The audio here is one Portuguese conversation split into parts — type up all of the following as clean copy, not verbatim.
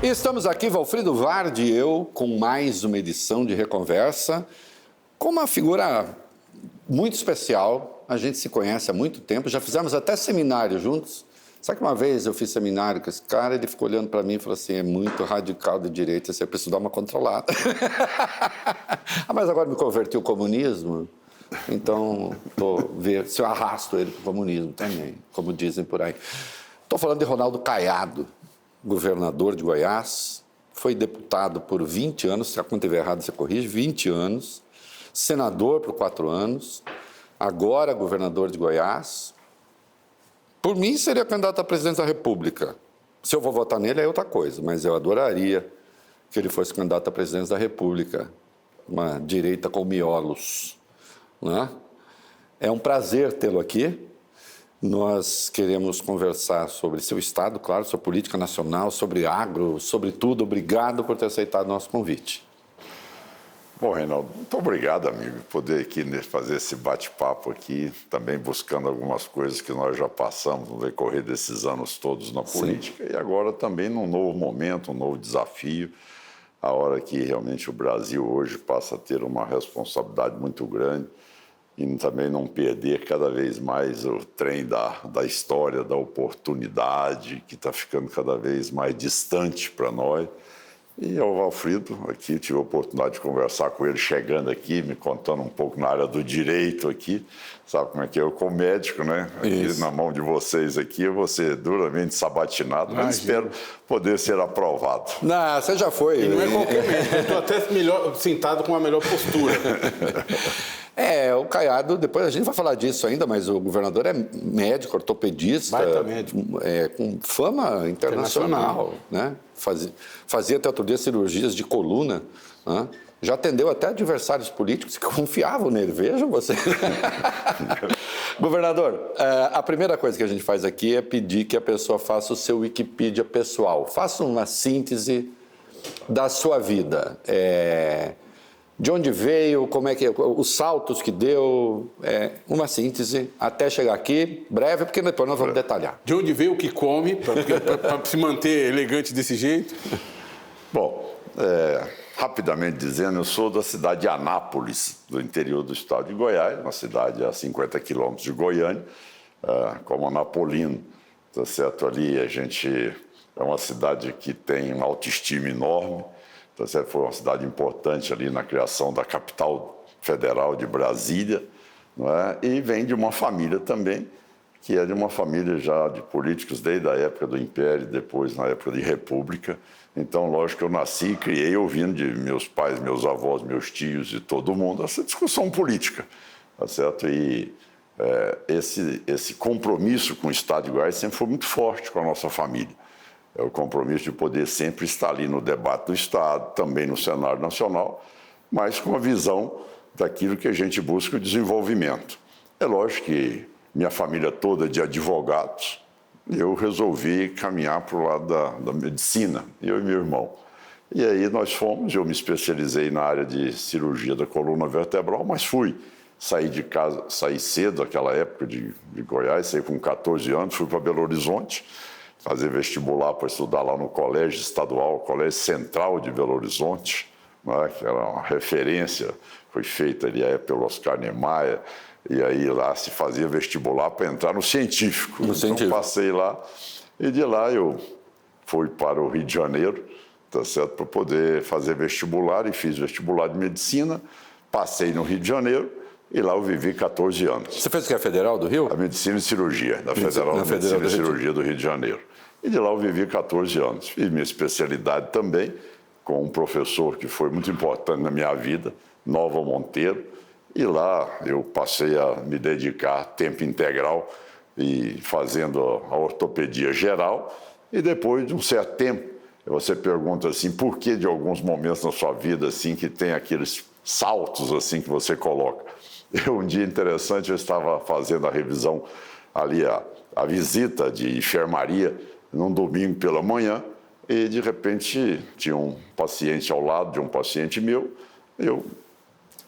E estamos aqui, Valfrido Vardi e eu, com mais uma edição de Reconversa, com uma figura muito especial. A gente se conhece há muito tempo, já fizemos até seminário juntos. Sabe que uma vez eu fiz seminário com esse cara, ele ficou olhando para mim e falou assim, é muito radical de direita, você precisa dar uma controlada. Mas agora me converti ao comunismo, então ver se eu arrasto ele para o comunismo também, como dizem por aí. Estou falando de Ronaldo Caiado, governador de Goiás, foi deputado por 20 anos, se a conta estiver errada você corrige, 20 anos, senador por 4 anos, agora governador de Goiás. Por mim, seria candidato a presidente da República. Se eu vou votar nele, é outra coisa, mas eu adoraria que ele fosse candidato a presidente da República. Uma direita com miolos, né? É um prazer tê-lo aqui. Nós queremos conversar sobre seu estado, claro, sobre política nacional, sobre agro, sobre tudo. Obrigado por ter aceitado o nosso convite. Bom, Reinaldo, muito obrigado, amigo, por poder aqui fazer esse bate-papo aqui, também buscando algumas coisas que nós já passamos no decorrer desses anos todos na política. Sim. E agora também num novo momento, um novo desafio, a hora que realmente o Brasil hoje passa a ter uma responsabilidade muito grande e também não perder cada vez mais o trem da história, da oportunidade, que está ficando cada vez mais distante para nós. E ao Valfrido, aqui tive a oportunidade de conversar com ele chegando aqui, me contando um pouco na área do direito aqui, sabe como é que é? Eu como médico, né? Aqui na mão de vocês aqui, eu vou ser duramente sabatinado, mas espero poder ser aprovado. Não, você já foi. E não é qualquer médico, eu estou até sentado com uma melhor postura. O Caiado, depois a gente vai falar disso ainda, mas o governador é médico, ortopedista, médico. Com fama internacional, né? Fazia até outro dia cirurgias de coluna, né? Já atendeu até adversários políticos que confiavam nele, vejam você. Governador, a primeira coisa que a gente faz aqui é pedir que a pessoa faça o seu Wikipedia pessoal. Faça uma síntese da sua vida. De onde veio, como é que os saltos que deu, uma síntese até chegar aqui, breve, porque depois nós vamos detalhar. De onde veio, o que come, para se manter elegante desse jeito? Bom, rapidamente dizendo, eu sou da cidade de Anápolis, do interior do estado de Goiás, uma cidade a 50 quilômetros de Goiânia, como anapolino, tá certo? Ali a gente é uma cidade que tem uma autoestima enorme. Então, foi uma cidade importante ali na criação da capital federal de Brasília, não é? E vem de uma família também, que é de uma família já de políticos desde a época do Império, depois na época de República. Então, lógico que eu nasci e criei ouvindo de meus pais, meus avós, meus tios e todo mundo essa discussão política, tá certo? E esse compromisso com o Estado de Goiás sempre foi muito forte com a nossa família. É o compromisso de poder sempre estar ali no debate do Estado, também no cenário nacional, mas com a visão daquilo que a gente busca, o desenvolvimento. É lógico que minha família toda é de advogados, eu resolvi caminhar para o lado da medicina, eu e meu irmão. E aí nós fomos, eu me especializei na área de cirurgia da coluna vertebral, mas saí de casa, saí cedo naquela época de Goiás, saí com 14 anos, fui para Belo Horizonte, fazer vestibular para estudar lá no Colégio Estadual, Colégio Central de Belo Horizonte, né, que era uma referência, foi feita ali pelo Oscar Niemeyer, e aí lá se fazia vestibular para entrar no científico. Então passei lá, e de lá eu fui para o Rio de Janeiro, tá certo, para poder fazer vestibular, e fiz vestibular de medicina, passei no Rio de Janeiro, e lá eu vivi 14 anos. Você fez o que? A Federal do Rio? A Medicina e Cirurgia, da Federal de Medicina e Cirurgia do Rio de Janeiro. E de lá eu vivi 14 anos. Fiz minha especialidade também com um professor que foi muito importante na minha vida, Nova Monteiro. E lá eu passei a me dedicar a tempo integral e fazendo a ortopedia geral. E depois de um certo tempo, você pergunta assim, por que de alguns momentos na sua vida assim que tem aqueles saltos assim que você coloca? Um dia interessante, eu estava fazendo a revisão ali, a visita de enfermaria, num domingo pela manhã, e de repente tinha um paciente ao lado de um paciente meu, eu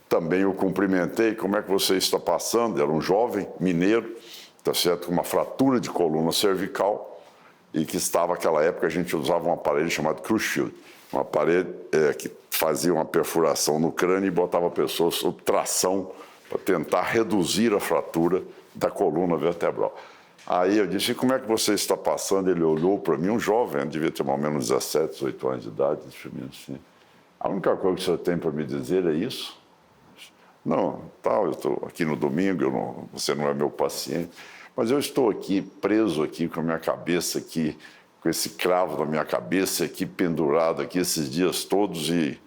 também o cumprimentei, como é que você está passando? Era um jovem mineiro, tá certo, com uma fratura de coluna cervical, e que estava, naquela época, a gente usava um aparelho chamado Crucial, um aparelho que fazia uma perfuração no crânio e botava a pessoa sob tração para tentar reduzir a fratura da coluna vertebral. Aí eu disse, como é que você está passando? Ele olhou para mim, um jovem, devia ter mais ou menos 17, 18 anos de idade, disse para mim assim, a única coisa que o senhor tem para me dizer é isso? Não, eu estou aqui no domingo, você não é meu paciente, mas eu estou aqui, preso aqui com a minha cabeça aqui, com esse cravo na minha cabeça aqui, pendurado aqui esses dias todos e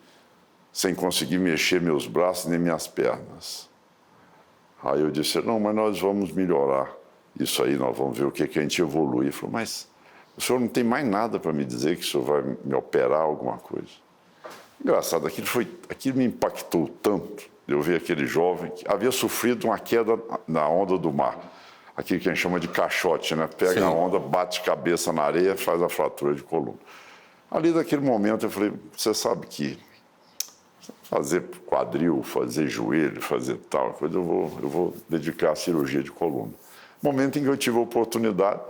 sem conseguir mexer meus braços nem minhas pernas. Aí eu disse, não, mas nós vamos melhorar isso aí, nós vamos ver o que a gente evolui. Ele falou, mas o senhor não tem mais nada para me dizer que o senhor vai me operar alguma coisa? Engraçado, aquilo me impactou tanto. Eu vi aquele jovem que havia sofrido uma queda na onda do mar. Aquilo que a gente chama de caixote, né? Pega Sim. a onda, bate cabeça na areia, faz a fratura de coluna. Ali, naquele momento, eu falei, você sabe que fazer quadril, fazer joelho, fazer tal coisa, eu vou dedicar à cirurgia de coluna. Momento em que eu tive a oportunidade,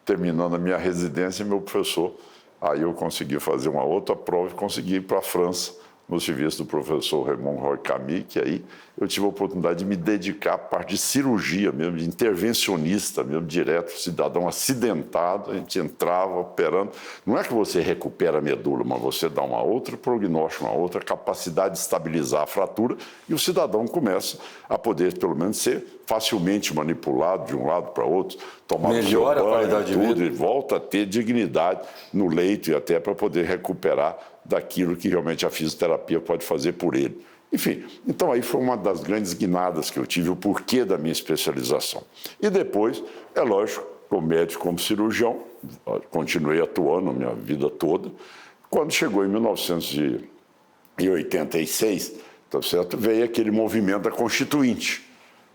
terminando a minha residência, meu professor, aí eu consegui fazer uma outra prova e consegui ir para a França, no serviço do professor Raymond Roy Camille, que aí eu tive a oportunidade de me dedicar à parte de cirurgia mesmo, de intervencionista mesmo, direto, cidadão acidentado, a gente entrava operando. Não é que você recupera a medula, mas você dá uma outra prognóstico, uma outra capacidade de estabilizar a fratura e o cidadão começa a poder, pelo menos, ser facilmente manipulado de um lado para outro, tomar melhora seu banho, a qualidade tudo, de vida. E volta a ter dignidade no leito e até para poder recuperar daquilo que realmente a fisioterapia pode fazer por ele. Enfim, então aí foi uma das grandes guinadas que eu tive, o porquê da minha especialização. E depois, é lógico, como médico, como cirurgião, continuei atuando a minha vida toda. Quando chegou em 1986, tá certo? Veio aquele movimento da Constituinte.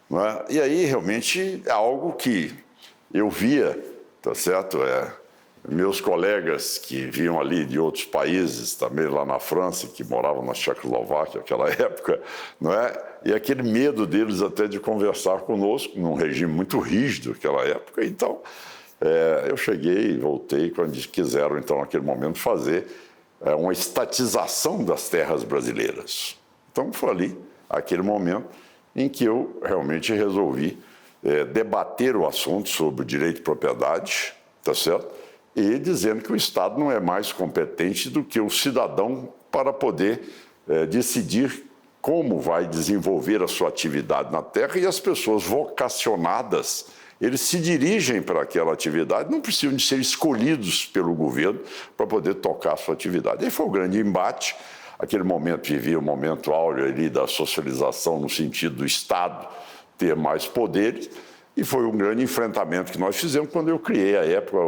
Não é? E aí, realmente, é algo que eu via, tá certo? Meus colegas que vinham ali de outros países, também lá na França, que moravam na Tchecoslováquia naquela época, não é? E aquele medo deles até de conversar conosco, num regime muito rígido naquela época. Então, eu cheguei e voltei quando eles quiseram, então, naquele momento, fazer uma estatização das terras brasileiras. Então, foi ali, aquele momento, em que eu realmente resolvi debater o assunto sobre o direito de propriedade, tá certo? E dizendo que o Estado não é mais competente do que o cidadão para poder decidir como vai desenvolver a sua atividade na terra, e as pessoas vocacionadas, eles se dirigem para aquela atividade, não precisam de ser escolhidos pelo governo para poder tocar a sua atividade. E foi um grande embate. Aquele momento vivia um momento áureo ali da socialização no sentido do Estado ter mais poderes, e foi um grande enfrentamento que nós fizemos quando eu criei, à época,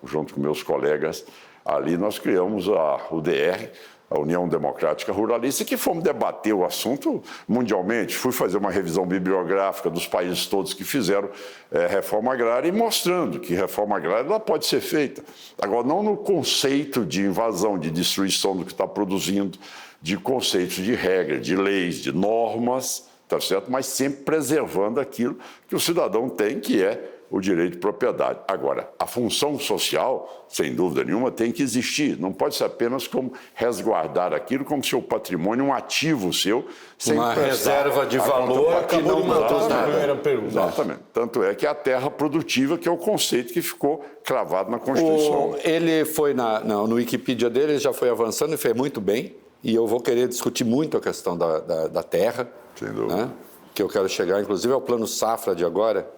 junto com meus colegas ali, nós criamos a UDR, a União Democrática Ruralista, que fomos debater o assunto mundialmente. Fui fazer uma revisão bibliográfica dos países todos que fizeram reforma agrária e mostrando que reforma agrária ela pode ser feita. Agora, não no conceito de invasão, de destruição do que está produzindo, de conceitos de regra, de leis, de normas, tá certo? Mas sempre preservando aquilo que o cidadão tem, que é o direito de propriedade. Agora, a função social, sem dúvida nenhuma, tem que existir. Não pode ser apenas como resguardar aquilo como seu patrimônio, um ativo seu, sem uma reserva de valor que não produz nada. Exatamente. Tanto é que a terra produtiva, que é o conceito que ficou cravado na Constituição. Ele foi no Wikipedia dele, ele já foi avançando e fez muito bem. E eu vou querer discutir muito a questão da terra. Sem dúvida. Né? Que eu quero chegar, inclusive, ao plano safra de agora,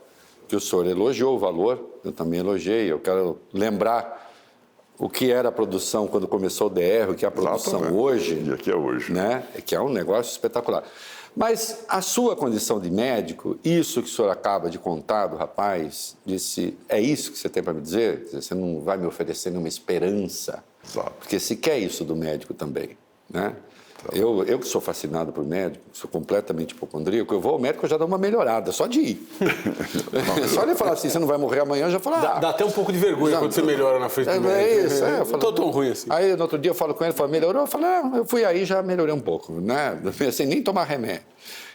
que o senhor elogiou o valor, eu também elogiei. Eu quero lembrar o que era a produção quando começou o DR, o que é a produção hoje. E que é hoje. Né? Que é um negócio espetacular. Mas a sua condição de médico, isso que o senhor acaba de contar do rapaz, disse, é isso que você tem para me dizer? Você não vai me oferecer nenhuma esperança? Exato. Porque se quer isso do médico também, né? Eu que sou fascinado por médico, sou completamente hipocondríaco, eu vou ao médico, eu já dou uma melhorada, só de ir. Só ele falar assim, você não vai morrer amanhã, eu já falo... Dá até um pouco de vergonha quando você melhora na frente do médico. É isso, eu falo, não estou tão ruim assim. Aí, no outro dia, eu falo com ele, melhorou? Eu falo, eu fui aí, já melhorei um pouco, né? Sem nem tomar remédio.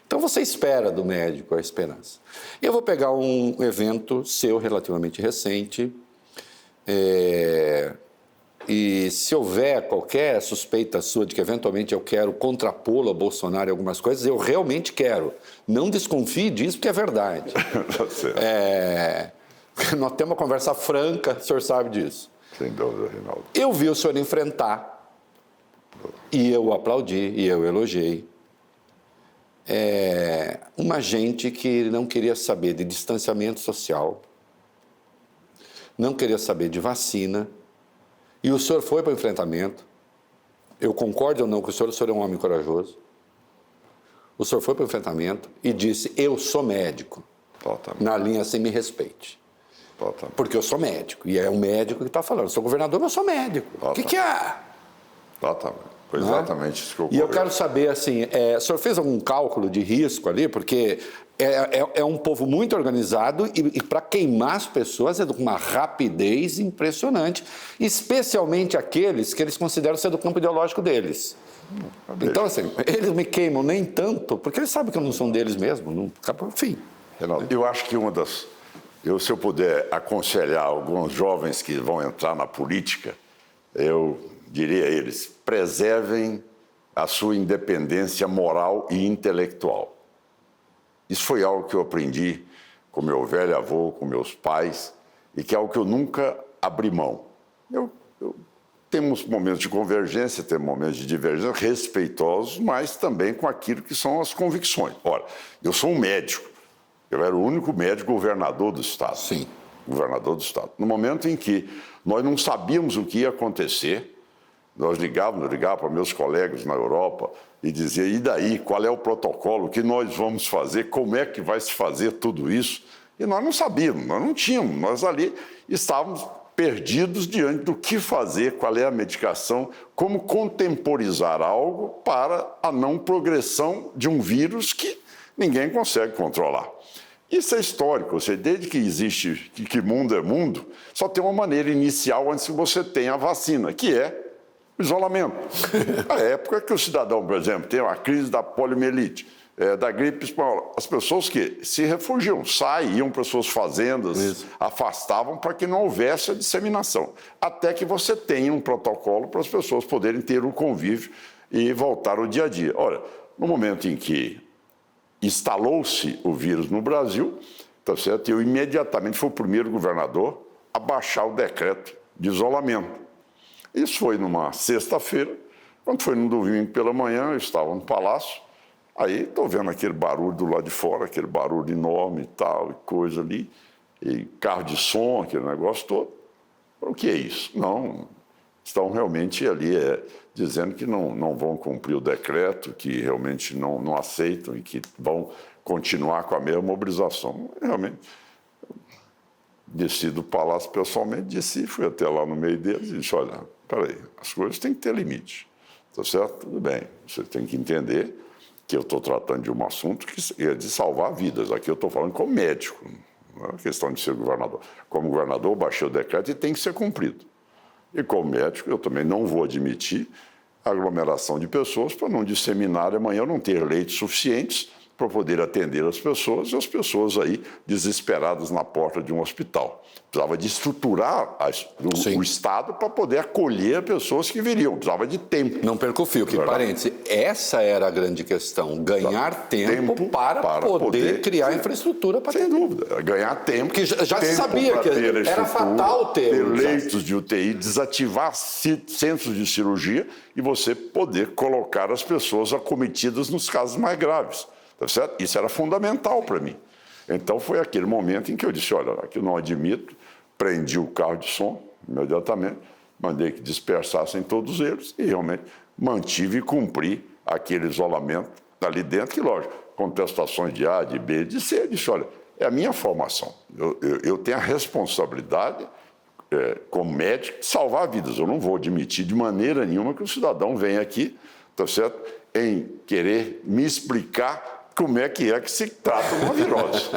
Então, você espera do médico a esperança. E eu vou pegar um evento seu, relativamente recente, E se houver qualquer suspeita sua de que eventualmente eu quero contrapô-lo a Bolsonaro em algumas coisas, eu realmente quero. Não desconfie disso, porque é verdade. Nós temos uma conversa franca, o senhor sabe disso. Sem dúvida, Reinaldo. Eu vi o senhor enfrentar, e eu aplaudi, e eu elogiei, uma gente que não queria saber de distanciamento social, não queria saber de vacina, e o senhor foi para o enfrentamento. Eu concordo ou não com o senhor é um homem corajoso. O senhor foi para o enfrentamento e disse, eu sou médico. Totalmente. Na linha assim, me respeite. Totalmente. Porque eu sou médico, e é um médico que está falando. Eu sou governador, mas eu sou médico. O que é? Totalmente. Foi exatamente isso que E eu quero saber, assim, o senhor fez algum cálculo de risco ali? Porque é um povo muito organizado e para queimar as pessoas é de uma rapidez impressionante, especialmente aqueles que eles consideram ser do campo ideológico deles. Então, assim, eles me queimam nem tanto, porque eles sabem que eu não sou deles mesmo, não, enfim. Reinaldo, eu acho que se eu puder aconselhar alguns jovens que vão entrar na política, eu diria a eles, preservem a sua independência moral e intelectual. Isso foi algo que eu aprendi com meu velho avô, com meus pais, e que é algo que eu nunca abri mão. Temos momentos de convergência, temos momentos de divergência respeitosos, mas também com aquilo que são as convicções. Ora, eu sou um médico, eu era o único médico governador do Estado. Sim. Governador do Estado. No momento em que nós não sabíamos o que ia acontecer, nós ligava para meus colegas na Europa e dizia, e daí, qual é o protocolo, o que nós vamos fazer, como é que vai se fazer tudo isso? E nós não sabíamos, nós não tínhamos, nós ali estávamos perdidos diante do que fazer, qual é a medicação, como contemporizar algo para a não progressão de um vírus que ninguém consegue controlar. Isso é histórico, ou seja, desde que existe, que mundo é mundo, só tem uma maneira inicial antes que você tenha a vacina, que é o isolamento. A época que o cidadão, por exemplo, tem a crise da poliomielite, da gripe espanhola, as pessoas que se refugiam, iam para suas fazendas, afastavam para que não houvesse a disseminação, até que você tenha um protocolo para as pessoas poderem ter um convívio e voltar ao dia a dia. Ora, no momento em que instalou-se o vírus no Brasil, tá certo? Eu imediatamente fui o primeiro governador a baixar o decreto de isolamento. Isso foi numa sexta-feira, quando foi no domingo pela manhã, eu estava no palácio, aí estou vendo aquele barulho do lado de fora, aquele barulho enorme e tal, e coisa ali, e carro de som, aquele negócio todo. O que é isso? Não, estão realmente ali dizendo que não vão cumprir o decreto, que realmente não aceitam e que vão continuar com a mesma mobilização. Realmente, desci do palácio pessoalmente, fui até lá no meio deles e disse, olha, peraí, as coisas têm que ter limite, tá certo? Tudo bem, você tem que entender que eu estou tratando de um assunto que é de salvar vidas. Aqui eu estou falando como médico, não é questão de ser governador. Como governador, eu baixei o decreto e tem que ser cumprido. E como médico, eu também não vou admitir aglomeração de pessoas para não disseminar amanhã, não ter leitos suficientes para poder atender as pessoas e as pessoas aí desesperadas na porta de um hospital. Precisava de estruturar o Estado para poder acolher pessoas que viriam. Precisava de tempo. Não perca o fio, que parêntese, essa era a grande questão, ganhar tempo para poder criar infraestrutura para Sem dúvida, ganhar tempo. Porque já se sabia que era fatal ter leitos de UTI, desativar centros de cirurgia e você poder colocar as pessoas acometidas nos casos mais graves. Tá certo? Isso era fundamental para mim. Então foi aquele momento em que eu disse, olha, aqui eu não admito, prendi o carro de som imediatamente, mandei que dispersassem todos eles e realmente mantive e cumpri aquele isolamento ali dentro, que lógico, contestações de A, de B, de C, eu disse, olha, é a minha formação, eu tenho a responsabilidade como médico de salvar vidas, eu não vou admitir de maneira nenhuma que o cidadão venha aqui, tá certo, em querer me explicar como é que se trata uma virose.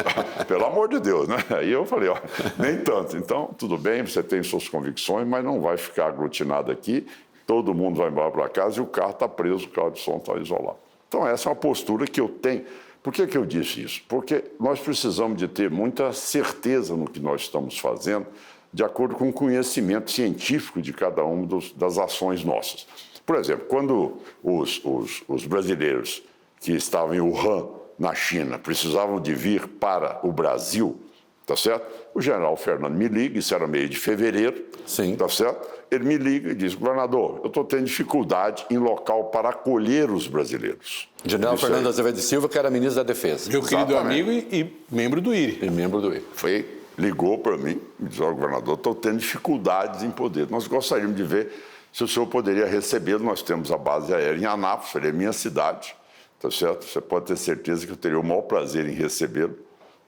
Pelo amor de Deus, né? Aí eu falei, ó, nem tanto. Então, tudo bem, você tem suas convicções, mas não vai ficar aglutinado aqui, todo mundo vai embora para casa e o carro está preso, o carro de som está isolado. Então, essa é uma postura que eu tenho. Por que eu disse isso? Porque nós precisamos de ter muita certeza no que nós estamos fazendo, de acordo com o conhecimento científico de cada uma das ações nossas. Por exemplo, quando os brasileiros que estavam em Wuhan, na China, precisavam de vir para o Brasil, tá certo? O general Fernando me liga, isso era meio de fevereiro, Sim. tá certo? Ele me liga e diz, governador, eu estou tendo dificuldade em local para acolher os brasileiros. General Isso Fernando aí. Azevedo de Silva, que era ministro da Defesa. Meu querido Exatamente. amigo e membro do IRI. E membro do IRI. Ligou para mim e disse, governador, estou tendo dificuldades em poder. Nós gostaríamos de ver se o senhor poderia recebê-lo. Nós temos a base aérea em Anápolis, ele é minha cidade, tá certo? Você pode ter certeza que eu teria o maior prazer em recebê-lo.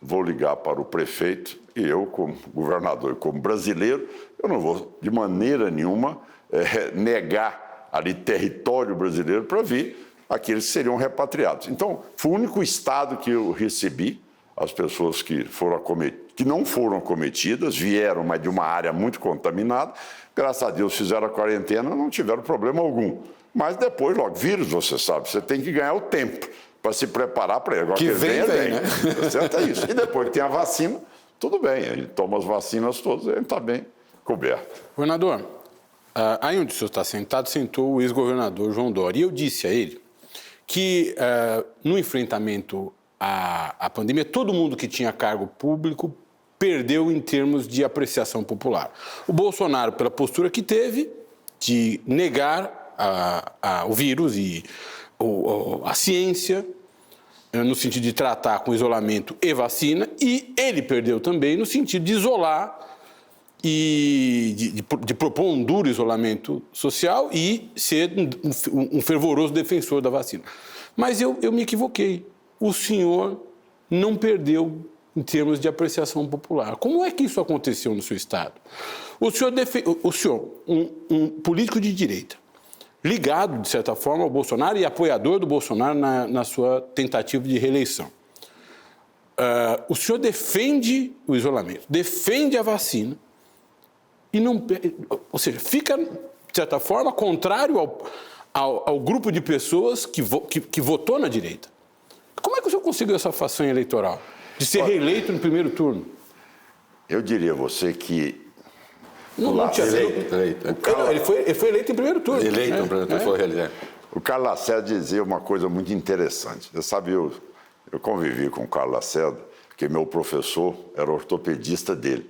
Vou ligar para o prefeito e eu, como governador e como brasileiro, eu não vou de maneira nenhuma negar ali território brasileiro para vir aqueles que seriam repatriados. Então, foi o único estado que eu recebi as pessoas que não foram acometidas, vieram, mas de uma área muito contaminada. Graças a Deus fizeram a quarentena, não tiveram problema algum. Mas depois, logo, vírus, você sabe, você tem que ganhar o tempo para se preparar para ele. Agora Que vem, né? Certo, é isso. E depois que tem a vacina, tudo bem, a gente toma as vacinas todas, a gente está bem coberto. Governador, aí onde o senhor está sentado, sentou o ex-governador João Dória. E eu disse a ele que no enfrentamento à pandemia, todo mundo que tinha cargo público perdeu em termos de apreciação popular. O Bolsonaro, pela postura que teve de negar o vírus e a ciência, no sentido de tratar com isolamento e vacina, e ele perdeu também no sentido de isolar e de propor um duro isolamento social e ser um fervoroso defensor da vacina. Mas eu me equivoquei. O senhor não perdeu em termos de apreciação popular. Como é que isso aconteceu no seu estado? O senhor, um político de direita, ligado, de certa forma, ao Bolsonaro e apoiador do Bolsonaro na sua tentativa de reeleição. O senhor defende o isolamento, defende a vacina, e não, ou seja, fica, de certa forma, contrário ao grupo de pessoas que votou na direita. Como é que o senhor conseguiu essa façanha eleitoral? De ser reeleito no primeiro turno? Eu diria a você que... Não tinha Eleito. Ele foi eleito em primeiro turno. Eleito no primeiro turno, foi reeleito. O Carlos Lacerda dizia uma coisa muito interessante. Você sabe, eu convivi com o Carlos Lacerda, porque meu professor era ortopedista dele.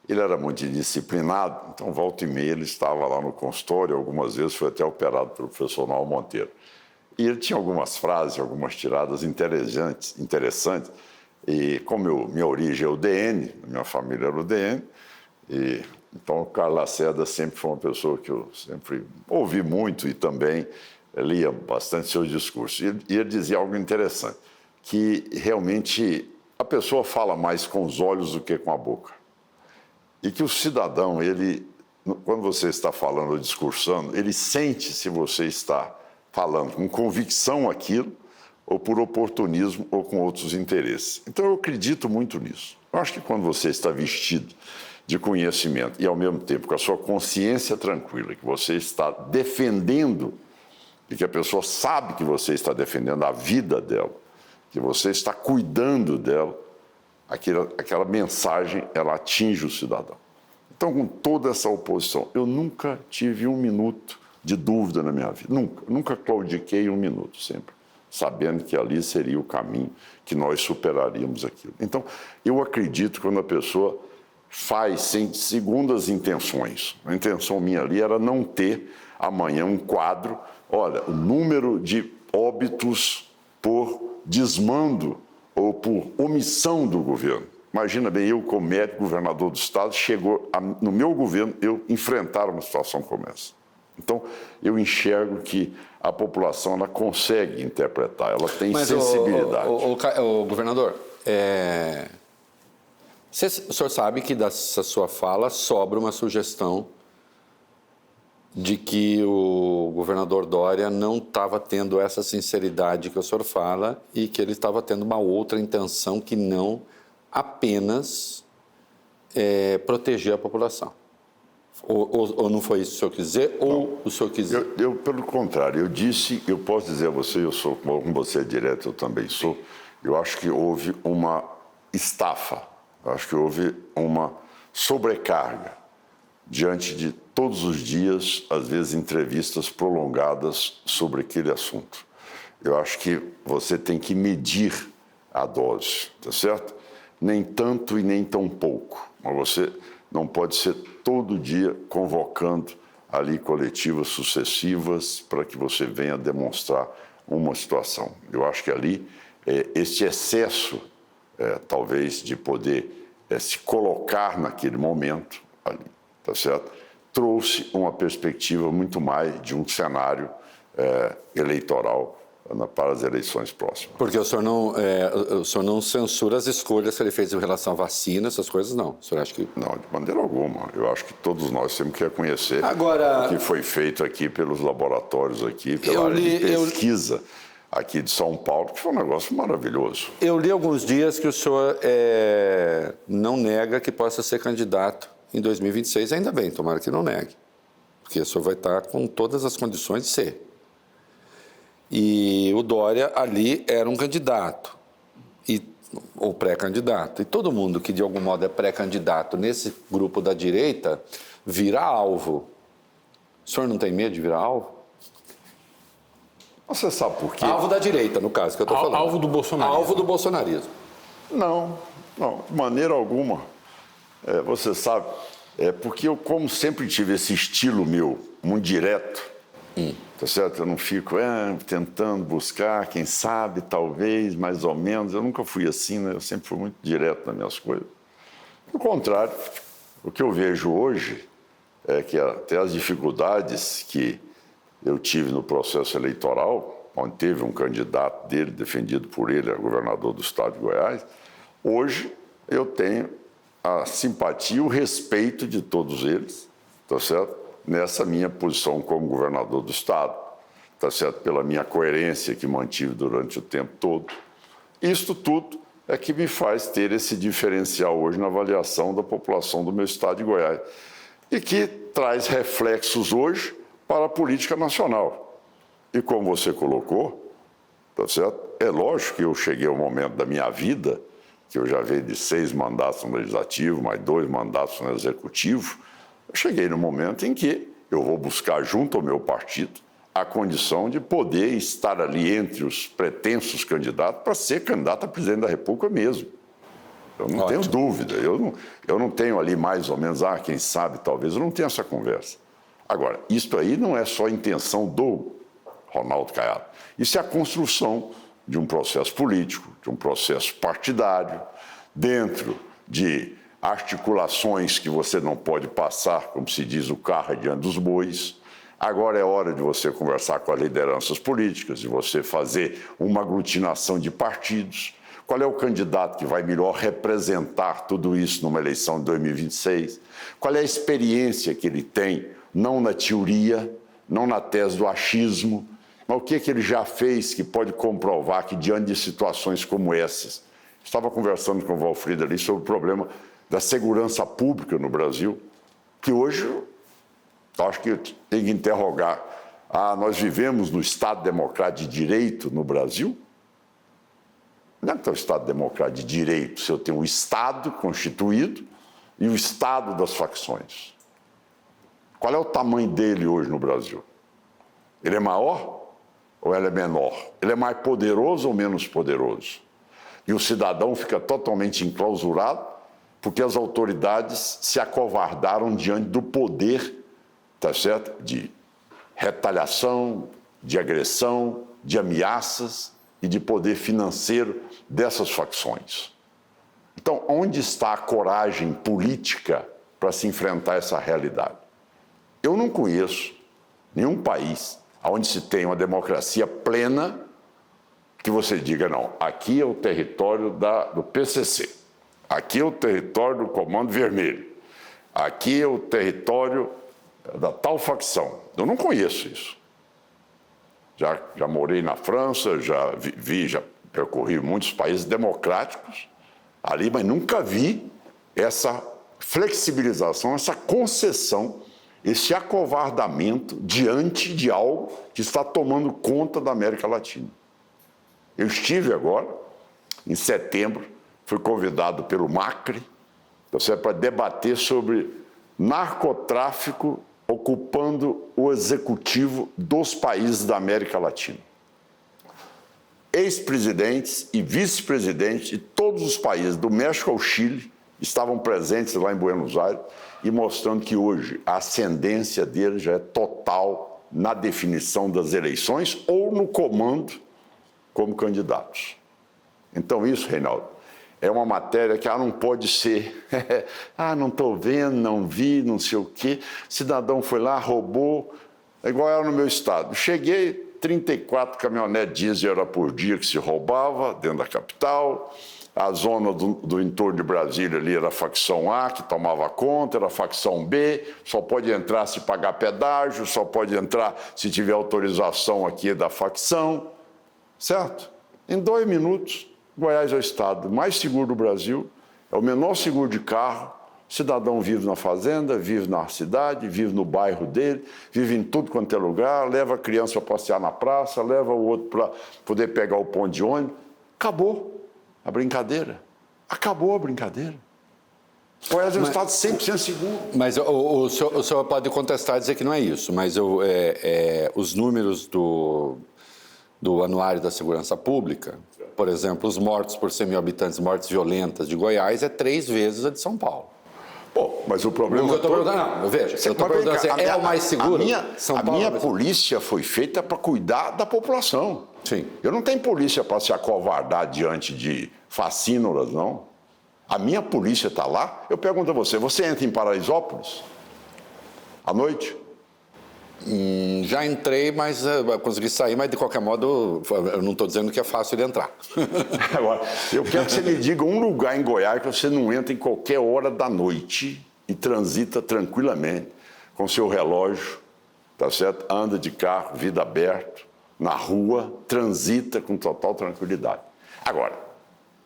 Ele era muito disciplinado, então volta e meia ele estava lá no consultório, algumas vezes foi até operado pelo professor Noel Monteiro. E ele tinha algumas frases, algumas tiradas interessantes, e como minha origem é o DN, minha família era o DN, então o Carlos Lacerda sempre foi uma pessoa que eu sempre ouvi muito e também lia bastante seus discursos. E ele dizia algo interessante, que realmente a pessoa fala mais com os olhos do que com a boca. E que o cidadão, quando você está falando ou discursando, ele sente se você está falando com convicção aquilo, ou por oportunismo, ou com outros interesses. Então eu acredito muito nisso. Eu acho que quando você está vestido de conhecimento e, ao mesmo tempo, com a sua consciência tranquila, que você está defendendo, e que a pessoa sabe que você está defendendo a vida dela, que você está cuidando dela, aquela mensagem, ela atinge o cidadão. Então, com toda essa oposição, eu nunca tive um minuto de dúvida na minha vida. Nunca claudiquei um minuto, sempre sabendo que ali seria o caminho, que nós superaríamos aquilo. Então, eu acredito quando a pessoa faz sem segundas intenções. A intenção minha ali era não ter amanhã um quadro, olha, o número de óbitos por desmando ou por omissão do governo. Imagina bem, eu como médico, governador do estado, no meu governo, eu enfrentar uma situação como essa. Então, eu enxergo que a população ela consegue interpretar, ela tem sensibilidade. O governador, o senhor sabe que dessa sua fala sobra uma sugestão de que o governador Dória não estava tendo essa sinceridade que o senhor fala e que ele estava tendo uma outra intenção que não apenas proteger a população. Ou não foi isso que o senhor quis dizer, ou o senhor quis dizer? Eu, pelo contrário, eu posso dizer a você, eu sou, como você é direto, eu também sou, eu acho que houve uma estafa, eu acho que houve uma sobrecarga diante de todos os dias, às vezes, entrevistas prolongadas sobre aquele assunto. Eu acho que você tem que medir a dose, tá certo? Nem tanto e nem tão pouco, mas você não pode ser todo dia convocando ali coletivas sucessivas para que você venha demonstrar uma situação. Eu acho que ali, este excesso, talvez, de poder se colocar naquele momento, ali, tá certo? Trouxe uma perspectiva muito mais de um cenário eleitoral para as eleições próximas. Porque o senhor não censura as escolhas que ele fez em relação à vacina, essas coisas, não? O senhor acha que... Não, de maneira alguma. Eu acho que todos nós temos que reconhecer Agora, o que foi feito aqui pelos laboratórios aqui, pela área de pesquisa aqui de São Paulo, que foi um negócio maravilhoso. Eu li alguns dias que o senhor não nega que possa ser candidato em 2026. Ainda bem, tomara que não negue. Porque o senhor vai estar com todas as condições de ser. E o Dória ali era um candidato, ou pré-candidato. E todo mundo que de algum modo é pré-candidato nesse grupo da direita vira alvo. O senhor não tem medo de virar alvo? Você sabe por quê? Alvo da direita, no caso, que eu estou falando. Alvo do bolsonarismo. Alvo do bolsonarismo. Não, de maneira alguma. Você sabe, porque eu, como sempre tive esse estilo meu, muito direto, tá certo? Eu não fico tentando buscar, quem sabe, talvez, mais ou menos. Eu nunca fui assim, né? Eu sempre fui muito direto nas minhas coisas. Pelo contrário, o que eu vejo hoje é que até as dificuldades que eu tive no processo eleitoral, onde teve um candidato dele, defendido por ele, governador do estado de Goiás, hoje eu tenho a simpatia e o respeito de todos eles, tá certo? Nessa minha posição como governador do estado, tá certo? Pela minha coerência que mantive durante o tempo todo. Isto tudo é que me faz ter esse diferencial hoje na avaliação da população do meu estado de Goiás e que traz reflexos hoje para a política nacional. E como você colocou, tá certo? É lógico que eu cheguei ao momento da minha vida, que eu já venho de 6 mandatos no Legislativo, mais 2 mandatos no Executivo, eu cheguei no momento em que eu vou buscar junto ao meu partido a condição de poder estar ali entre os pretensos candidatos para ser candidato a presidente da República mesmo. Eu não tenho dúvida, eu não tenho ali mais ou menos, quem sabe, talvez, eu não tenho essa conversa. Agora, isso aí não é só a intenção do Ronaldo Caiado, isso é a construção de um processo político, de um processo partidário, dentro de articulações que você não pode passar, como se diz, o carro adiante dos bois. Agora é hora de você conversar com as lideranças políticas, de você fazer uma aglutinação de partidos. Qual é o candidato que vai melhor representar tudo isso numa eleição de 2026? Qual é a experiência que ele tem, não na teoria, não na tese do achismo, mas o que ele já fez que pode comprovar que, diante de situações como essas... Estava conversando com o Valfrido ali sobre o problema da segurança pública no Brasil, que hoje, eu acho que tem que interrogar, nós vivemos no Estado Democrático de Direito no Brasil? Não é que é o Estado Democrático de Direito se eu tenho o Estado constituído e o Estado das facções. Qual é o tamanho dele hoje no Brasil? Ele é maior ou ele é menor? Ele é mais poderoso ou menos poderoso? E o cidadão fica totalmente enclausurado porque as autoridades se acovardaram diante do poder, tá certo? De retaliação, de agressão, de ameaças e de poder financeiro dessas facções. Então, onde está a coragem política para se enfrentar essa realidade? Eu não conheço nenhum país onde se tem uma democracia plena que você diga, não, aqui é o território do PCC, aqui é o território do Comando Vermelho, aqui é o território da tal facção. Eu não conheço isso. Já morei na França, já percorri muitos países democráticos ali, mas nunca vi essa flexibilização, essa concessão, esse acovardamento diante de algo que está tomando conta da América Latina. Eu estive agora, em setembro, fui convidado pelo Macri Você é para debater sobre narcotráfico ocupando o executivo dos países da América Latina. Ex-presidentes e vice-presidentes de todos os países, do México ao Chile, estavam presentes lá em Buenos Aires e mostrando que hoje a ascendência deles já é total na definição das eleições ou no comando como candidatos. Então isso, Reinaldo, é uma matéria que não pode ser, não estou vendo, não vi, não sei o quê, cidadão foi lá, roubou, é igual era no meu estado. Cheguei, 34 caminhonetes diesel era por dia que se roubava dentro da capital, a zona do entorno de Brasília ali era a facção A, que tomava conta, era a facção B, só pode entrar se pagar pedágio, só pode entrar se tiver autorização aqui da facção, certo? Em 2 minutos, Goiás é o estado mais seguro do Brasil, é o menor seguro de carro, o cidadão vive na fazenda, vive na cidade, vive no bairro dele, vive em tudo quanto é lugar, leva a criança para passear na praça, leva o outro para poder pegar o ponto de ônibus. Acabou a brincadeira. Acabou a brincadeira. Goiás é um estado 100% seguro. Mas o senhor pode contestar e dizer que não é isso, mas os números do Anuário da Segurança Pública, por exemplo, os mortos por 100 mil habitantes, mortes violentas de Goiás, é 3 vezes a de São Paulo. Bom, mas o problema... Eu estou perguntando, não, veja, eu estou perguntando assim, é o mais seguro? A minha polícia foi feita para cuidar da população. Sim. Eu não tenho polícia para se acovardar diante de facínoras, não. A minha polícia está lá. Eu pergunto a você, você entra em Paraisópolis à noite? Já entrei, mas consegui sair, mas de qualquer modo, eu não estou dizendo que é fácil de entrar. Agora, eu quero que você me diga um lugar em Goiás que você não entra em qualquer hora da noite e transita tranquilamente com seu relógio, tá certo? Anda de carro, vida aberta, na rua, transita com total tranquilidade. Agora,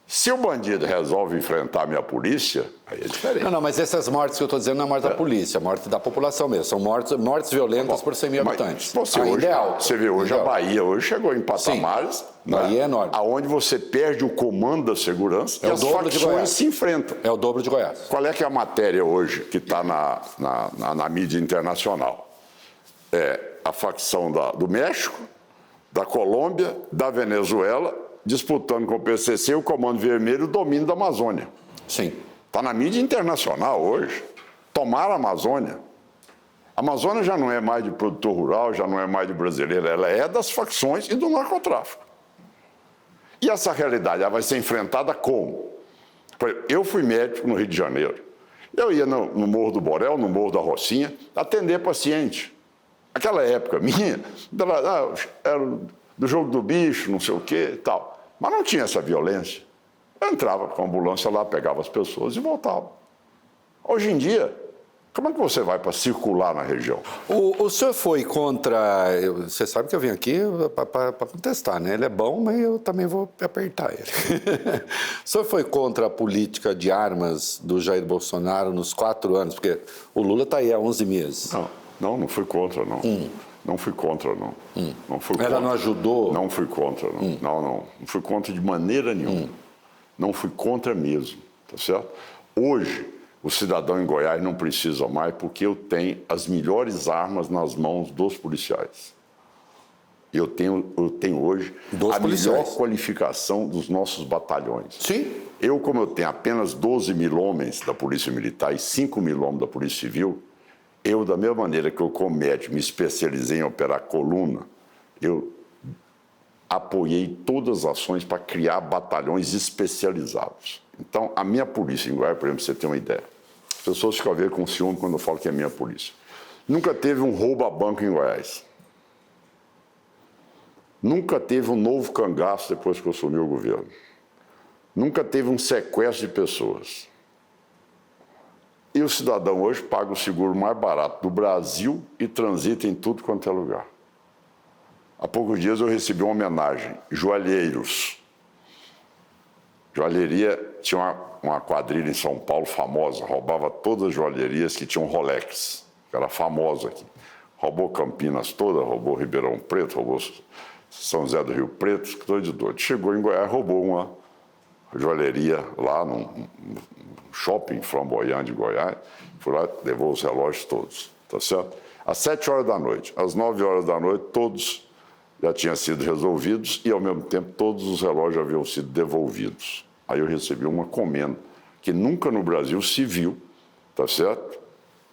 se o bandido resolve enfrentar a minha polícia, aí é diferente. Não, mas essas mortes que eu estou dizendo não é morte da polícia, é morte da população mesmo. São mortes violentas por 100 mil habitantes. Você vê hoje, a Bahia hoje chegou em patamares... Sim, Bahia é enorme. Onde você perde o comando da segurança e as facções se enfrentam. É o dobro de Goiás. Qual é que é a matéria hoje que está na mídia internacional? É a facção do México, da Colômbia, da Venezuela, disputando com o PCC o Comando Vermelho o domínio da Amazônia. Sim. Está na mídia internacional hoje. Tomaram a Amazônia. A Amazônia já não é mais de produtor rural, já não é mais de brasileiro, ela é das facções e do narcotráfico. E essa realidade ela vai ser enfrentada como? Eu fui médico no Rio de Janeiro. Eu ia no Morro do Borel, no Morro da Rocinha, atender paciente. Aquela época minha, era do jogo do bicho, não sei o quê e tal. Mas não tinha essa violência. Eu entrava com a ambulância lá, pegava as pessoas e voltava. Hoje em dia, como é que você vai para circular na região? O senhor foi contra... Você sabe que eu vim aqui para contestar, né? Ele é bom, mas eu também vou apertar ele. O senhor foi contra a política de armas do Jair Bolsonaro nos 4 anos? Porque o Lula está aí há 11 meses. Não fui contra, não. Não fui contra, não. Não fui Ela contra. não ajudou? Não fui contra, não. Não fui contra de maneira nenhuma. Não fui contra mesmo, tá certo? Hoje, o cidadão em Goiás não precisa mais porque eu tenho as melhores armas nas mãos dos policiais. Eu tenho hoje melhor qualificação dos nossos batalhões. Sim. Como eu tenho apenas 12 mil homens da Polícia Militar e 5 mil homens da Polícia Civil, da mesma maneira que eu, como médico, me especializei em operar coluna, eu apoiei todas as ações para criar batalhões especializados. Então, a minha polícia em Goiás, por exemplo, pra você ter uma ideia, as pessoas ficam a ver com ciúme quando eu falo que é minha polícia. Nunca teve um roubo a banco em Goiás. Nunca teve um novo cangaço depois que eu assumi o governo. Nunca teve um sequestro de pessoas. E o cidadão hoje paga o seguro mais barato do Brasil e transita em tudo quanto é lugar. Há poucos dias eu recebi uma homenagem. Joalheiros. Joalheria tinha uma quadrilha em São Paulo famosa, roubava todas as joalherias que tinham Rolex, que era famosa aqui. Roubou Campinas toda, roubou Ribeirão Preto, roubou São José do Rio Preto, doido. Chegou em Goiás, roubou uma joalheria lá num shopping Flamboyant de Goiás, fui lá, levou os relógios todos, tá certo? Às 7 horas da noite, às 9 horas da noite, todos já tinham sido resolvidos e, ao mesmo tempo, todos os relógios haviam sido devolvidos. Aí eu recebi uma comenda que nunca no Brasil se viu, tá certo?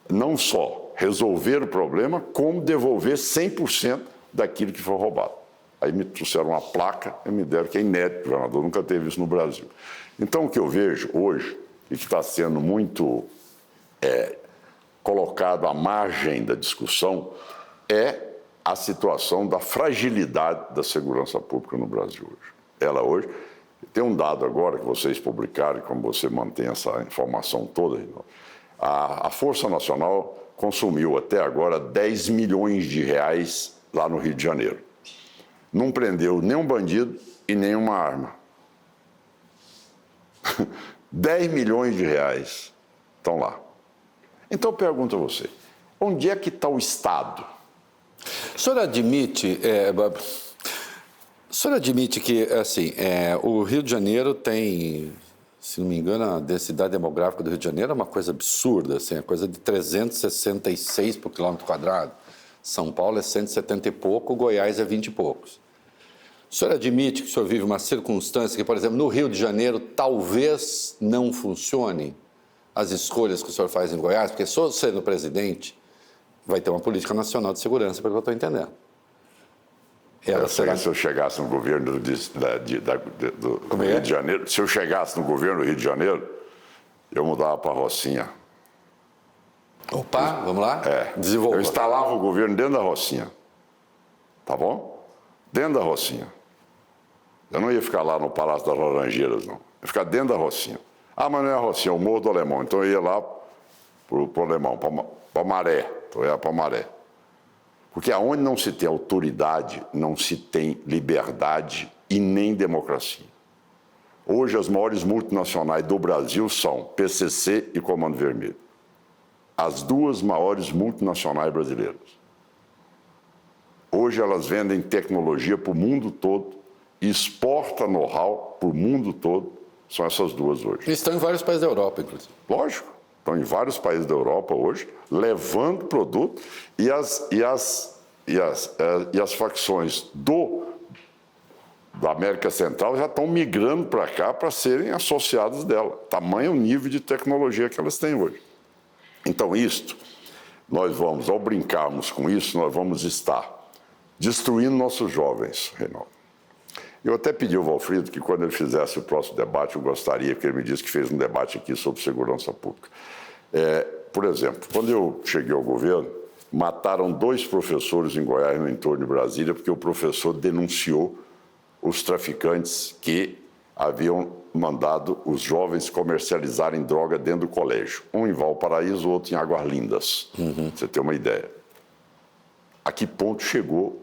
Não só resolver o problema, como devolver 100% daquilo que foi roubado. Aí me trouxeram uma placa e me deram, que é inédito, o governador nunca teve isso no Brasil. Então, o que eu vejo hoje, e que está sendo muito colocado à margem da discussão, é a situação da fragilidade da segurança pública no Brasil hoje. Ela hoje, tem um dado agora que vocês publicaram, como você mantém essa informação toda, a Força Nacional consumiu até agora 10 milhões de reais lá no Rio de Janeiro. Não prendeu nenhum bandido e nenhuma arma. 10 milhões de reais estão lá. Então, eu pergunto a você, onde é que está o Estado? O senhor admite que, assim, o Rio de Janeiro tem, se não me engano, a densidade demográfica do Rio de Janeiro é uma coisa absurda, assim, é coisa de 366 por quilômetro quadrado. São Paulo é 170 e pouco, Goiás é 20 e poucos. O senhor admite que o senhor vive uma circunstância que, por exemplo, no Rio de Janeiro talvez não funcione as escolhas que o senhor faz em Goiás? Porque, se sendo presidente, vai ter uma política nacional de segurança, pelo que eu estou entendendo. Se eu chegasse no governo do Rio de Janeiro, se eu chegasse no governo do Rio de Janeiro, eu mudava para Rocinha. Opa, vamos lá? Desenvolva. Eu instalava o governo dentro da Rocinha. Tá bom? Dentro da Rocinha. Eu não ia ficar lá no Palácio das Laranjeiras, não. Eu ia ficar dentro da Rocinha. Ah, mas não é a Rocinha, é o Morro do Alemão. Então eu ia lá pro Alemão, para Maré. Então eu ia para Maré. Porque aonde não se tem autoridade, não se tem liberdade e nem democracia. Hoje as maiores multinacionais do Brasil são PCC e Comando Vermelho. As duas maiores multinacionais brasileiras. Hoje elas vendem tecnologia para o mundo todo e exportam know-how para o mundo todo. São essas duas hoje. Estão em vários países da Europa, inclusive. Lógico. Estão em vários países da Europa hoje, levando produto e as facções da América Central já estão migrando para cá para serem associadas dela. Tamanho o nível de tecnologia que elas têm hoje. Então, ao brincarmos com isso, nós vamos estar destruindo nossos jovens, Reinaldo. Eu até pedi ao Valfrido que, quando ele fizesse o próximo debate, eu gostaria que ele me disse que fez um debate aqui sobre segurança pública. Por exemplo, quando eu cheguei ao governo, mataram 2 professores em Goiás, no entorno de Brasília, porque o professor denunciou os traficantes que haviam mandado os jovens comercializarem droga dentro do colégio. Um em Valparaíso, o outro em Águas Lindas. Pra você ter uma ideia. A que ponto chegou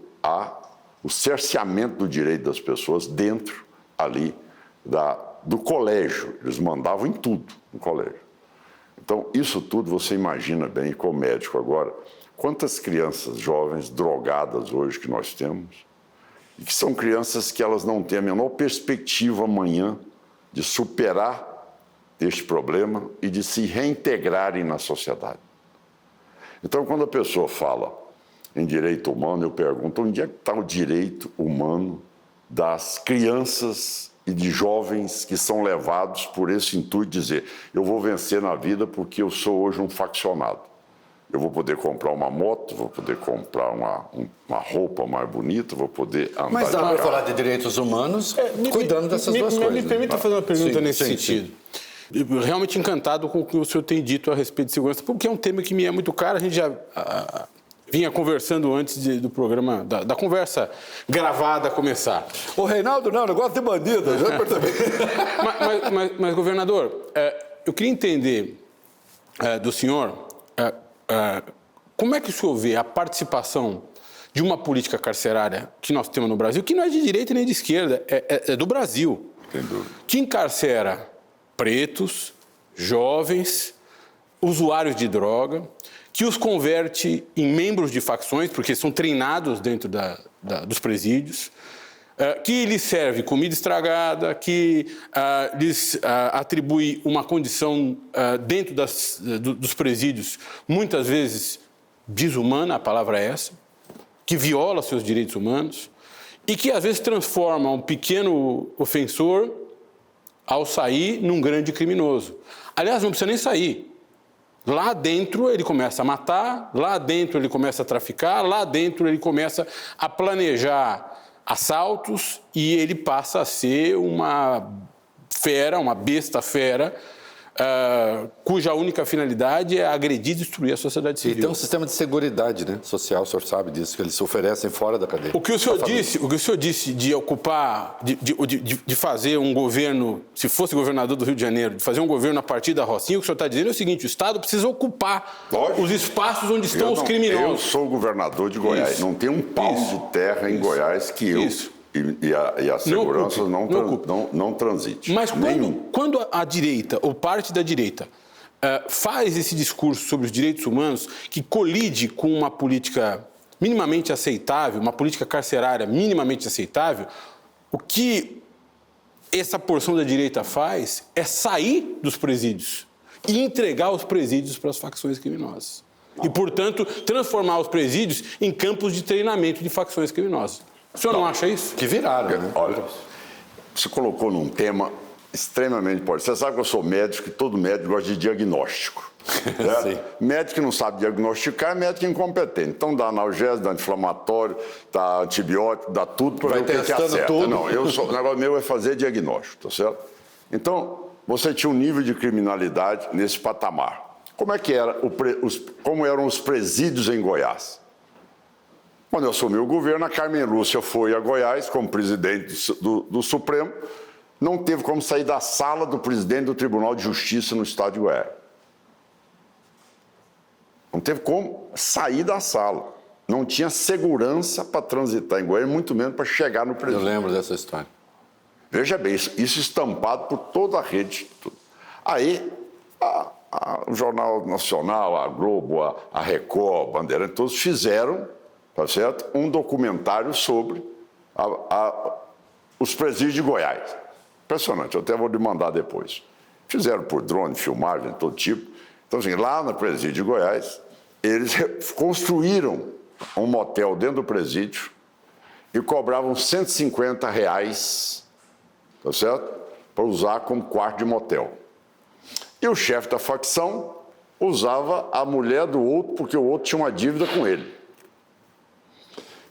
o cerceamento do direito das pessoas dentro ali do colégio. Eles mandavam em tudo no colégio. Então, isso tudo você imagina bem, como médico agora, quantas crianças jovens drogadas hoje que nós temos, e que são crianças que elas não têm a menor perspectiva amanhã de superar este problema e de se reintegrarem na sociedade. Então, quando a pessoa fala em direito humano, eu pergunto, onde é que está o direito humano das crianças e de jovens que são levados por esse intuito de dizer, eu vou vencer na vida porque eu sou hoje um faccionado. Eu vou poder comprar uma moto, vou poder comprar uma roupa mais bonita, vou poder andar... Mas dá para falar de direitos humanos cuidando dessas duas coisas. Me permita fazer uma pergunta nesse sentido. Eu realmente encantado com o que o senhor tem dito a respeito de segurança, porque é um tema que me é muito caro, a gente já... vinha conversando antes do programa, da conversa gravada começar. O Reinaldo não, negócio de bandido, já percebi. mas, governador, eu queria entender do senhor como é que o senhor vê a participação de uma política carcerária que nós temos no Brasil, que não é de direita nem de esquerda, é do Brasil, que encarcera pretos, jovens, usuários de droga, que os converte em membros de facções, porque são treinados dentro dos presídios, que lhes serve comida estragada, que lhes atribui uma condição dentro dos presídios, muitas vezes desumana, a palavra é essa, que viola seus direitos humanos e que às vezes transforma um pequeno ofensor, ao sair, num grande criminoso. Aliás, não precisa nem sair. Lá dentro ele começa a matar, lá dentro ele começa a traficar, lá dentro ele começa a planejar assaltos e ele passa a ser uma fera, uma besta fera, cuja única finalidade é agredir e destruir a sociedade civil. E tem um sistema de seguridade, né, social, o senhor sabe disso, que eles se oferecem fora da cadeia. O que o senhor disse de ocupar, de fazer um governo, se fosse governador do Rio de Janeiro, de fazer um governo a partir da Rocinha, o que o senhor está dizendo é o seguinte: o Estado precisa ocupar os espaços onde estão os criminosos. Eu sou governador de Goiás, Isso. não tem um pau de terra em Goiás que eu... E a segurança não transite. Mas quando a direita, ou parte da direita, faz esse discurso sobre os direitos humanos que colide com uma política minimamente aceitável, uma política carcerária minimamente aceitável, o que essa porção da direita faz é sair dos presídios e entregar os presídios para as facções criminosas. E, portanto, transformar os presídios em campos de treinamento de facções criminosas. O senhor não acha isso? Que viraram, né? Olha, você colocou num tema extremamente importante. Você sabe que eu sou médico, que todo médico gosta de diagnóstico. Né? Médico que não sabe diagnosticar é médico incompetente. Então dá analgésico, dá anti-inflamatório, dá antibiótico, dá tudo para ver o que acerta. Tudo. Não, o negócio meu é fazer diagnóstico, tá certo? Então, você tinha um nível de criminalidade nesse patamar. Como é que era como eram os presídios em Goiás? Quando eu assumi o governo, a Carmen Lúcia foi a Goiás como presidente do Supremo, não teve como sair da sala do presidente do Tribunal de Justiça no estado de Goiás. Não teve como sair da sala. Não tinha segurança para transitar em Goiás, muito menos para chegar no presídio. Eu lembro dessa história. Veja bem, isso estampado por toda a rede. Aí, o Jornal Nacional, a Globo, a Record, a Bandeirante, todos fizeram, tá certo, um documentário sobre os presídios de Goiás. Impressionante, eu até vou lhe mandar depois. Fizeram por drone, filmagem, de todo tipo. Então, assim, lá no presídio de Goiás, eles construíram um motel dentro do presídio e cobravam R$150, tá certo? Para usar como quarto de motel. E o chefe da facção usava a mulher do outro, porque o outro tinha uma dívida com ele.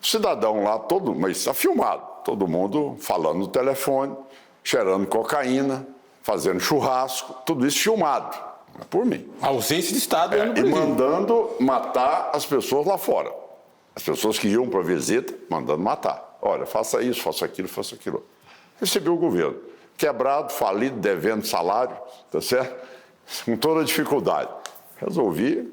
O cidadão lá, mas está filmado, todo mundo falando no telefone, cheirando cocaína, fazendo churrasco, tudo isso filmado, por mim. A ausência de Estado no E Brasil. mandando matar as pessoas lá fora. As pessoas que iam para a visita, mandando matar. Olha, faça isso, faça aquilo, faça aquilo. Recebi o governo. Quebrado, falido, devendo salário, tá certo? Com toda a dificuldade. Resolvi,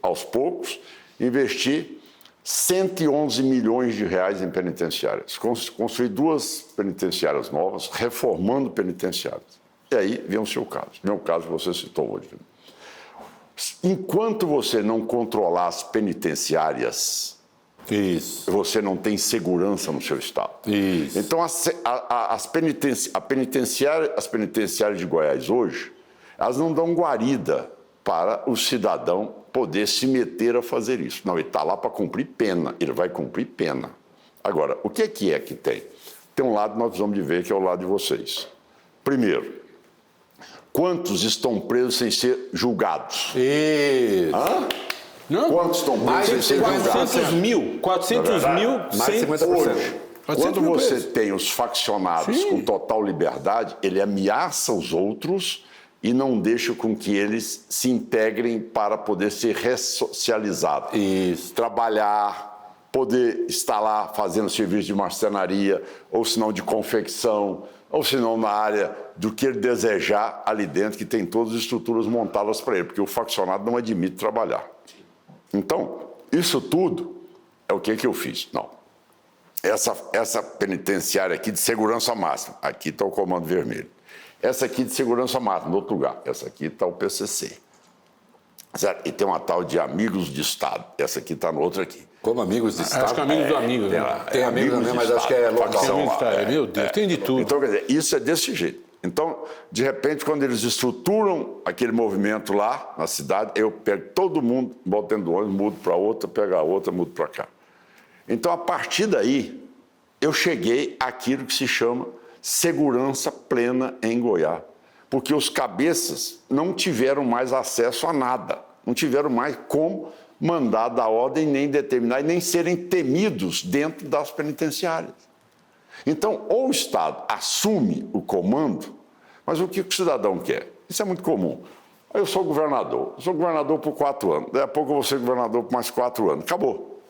aos poucos, investir 111 milhões de reais em penitenciárias. Construí 2 penitenciárias novas, reformando penitenciárias. E aí vem o seu caso. Meu caso que você citou hoje. Enquanto você não controlar as penitenciárias, você não tem segurança no seu estado. Isso. Então, as penitenciárias de Goiás hoje, elas não dão guarida para o cidadão poder se meter a fazer isso. Não, ele está lá para cumprir pena, ele vai cumprir pena. Agora, o que é que tem? Tem um lado que nós vamos ver, que é o lado de vocês. Primeiro, quantos estão presos sem ser julgados? Isso. Hã? Não, Quantos estão presos sem ser julgados? 400 mil, Mais de 50%. Hoje, quando você presos. tem os faccionados Sim. com total liberdade, ele ameaça os outros e não deixa com que eles se integrem para poder ser ressocializados. Isso. Trabalhar, poder estar lá fazendo serviço de marcenaria, ou se não de confecção, ou se não na área do que ele desejar ali dentro, que tem todas as estruturas montadas para ele, porque o faccionado não admite trabalhar. Então, isso tudo é o que eu fiz. Não. Essa penitenciária aqui de segurança máxima, aqui está o Comando Vermelho. Essa aqui de segurança máxima, no outro lugar. Essa aqui está o PCC. Certo? E tem uma tal de Amigos de Estado. Essa aqui está no outro aqui. Como amigos de Estado. Acho que amigos do amigo. Tem amigos também, mas acho que é local. Meu Deus, tem de tudo. Então, quer dizer, isso é desse jeito. Então, de repente, quando eles estruturam aquele movimento lá na cidade, eu pego todo mundo, boto dentro do ônibus, mudo para outra, pego a outra, mudo para cá. Então, a partir daí, eu cheguei àquilo que se chama segurança plena em Goiás. Porque os cabeças não tiveram mais acesso a nada, não tiveram mais como mandar dar ordem, nem determinar, e nem serem temidos dentro das penitenciárias. Então, ou o Estado assume o comando, mas o que o cidadão quer? Isso é muito comum. Eu sou governador por 4 anos, daqui a pouco eu vou ser governador por mais 4 anos, acabou.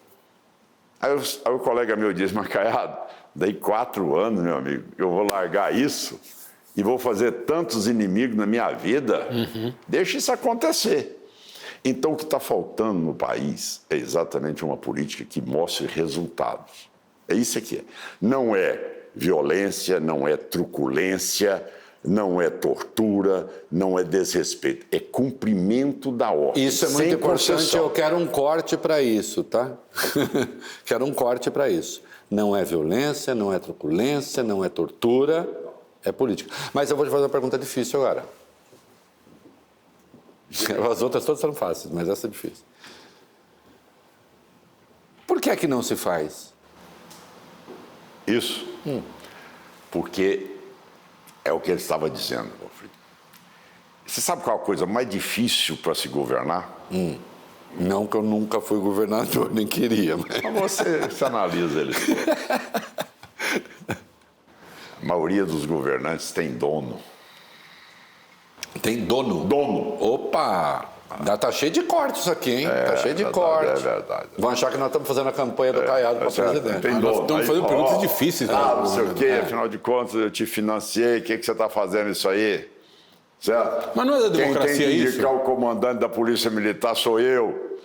Aí o colega meu diz, mas Caiado, daí 4 anos, meu amigo, eu vou largar isso e vou fazer tantos inimigos na minha vida, deixa isso acontecer. Então, o que está faltando no país é exatamente uma política que mostre resultados. É isso aqui. Não é violência, não é truculência, não é tortura, não é desrespeito. É cumprimento da ordem. Isso é muito importante, eu quero um corte para isso, tá? Quero um corte para isso. Não é violência, não é truculência, não é tortura, é política. Mas eu vou te fazer uma pergunta difícil agora. As outras todas são fáceis, mas essa é difícil. Por que é que não se faz? Isso, porque é o que ele estava dizendo. Você sabe qual é a coisa mais difícil para se governar? Não que eu nunca fui governador, nem queria. Mas você analisa eles. A maioria dos governantes tem dono. Tem dono? Dono. Opa! Tá cheio de cortes isso aqui, hein? Tá cheio de cortes. É verdade. Vão achar que nós estamos fazendo a campanha do Caiado para presidente. Tem dono. Nós estamos fazendo perguntas difíceis. Não sei o quê, afinal de contas eu te financiei, o que você está fazendo isso aí? Certo? Mas não é da democracia Quem tem que isso? indicar o comandante da Polícia Militar sou eu.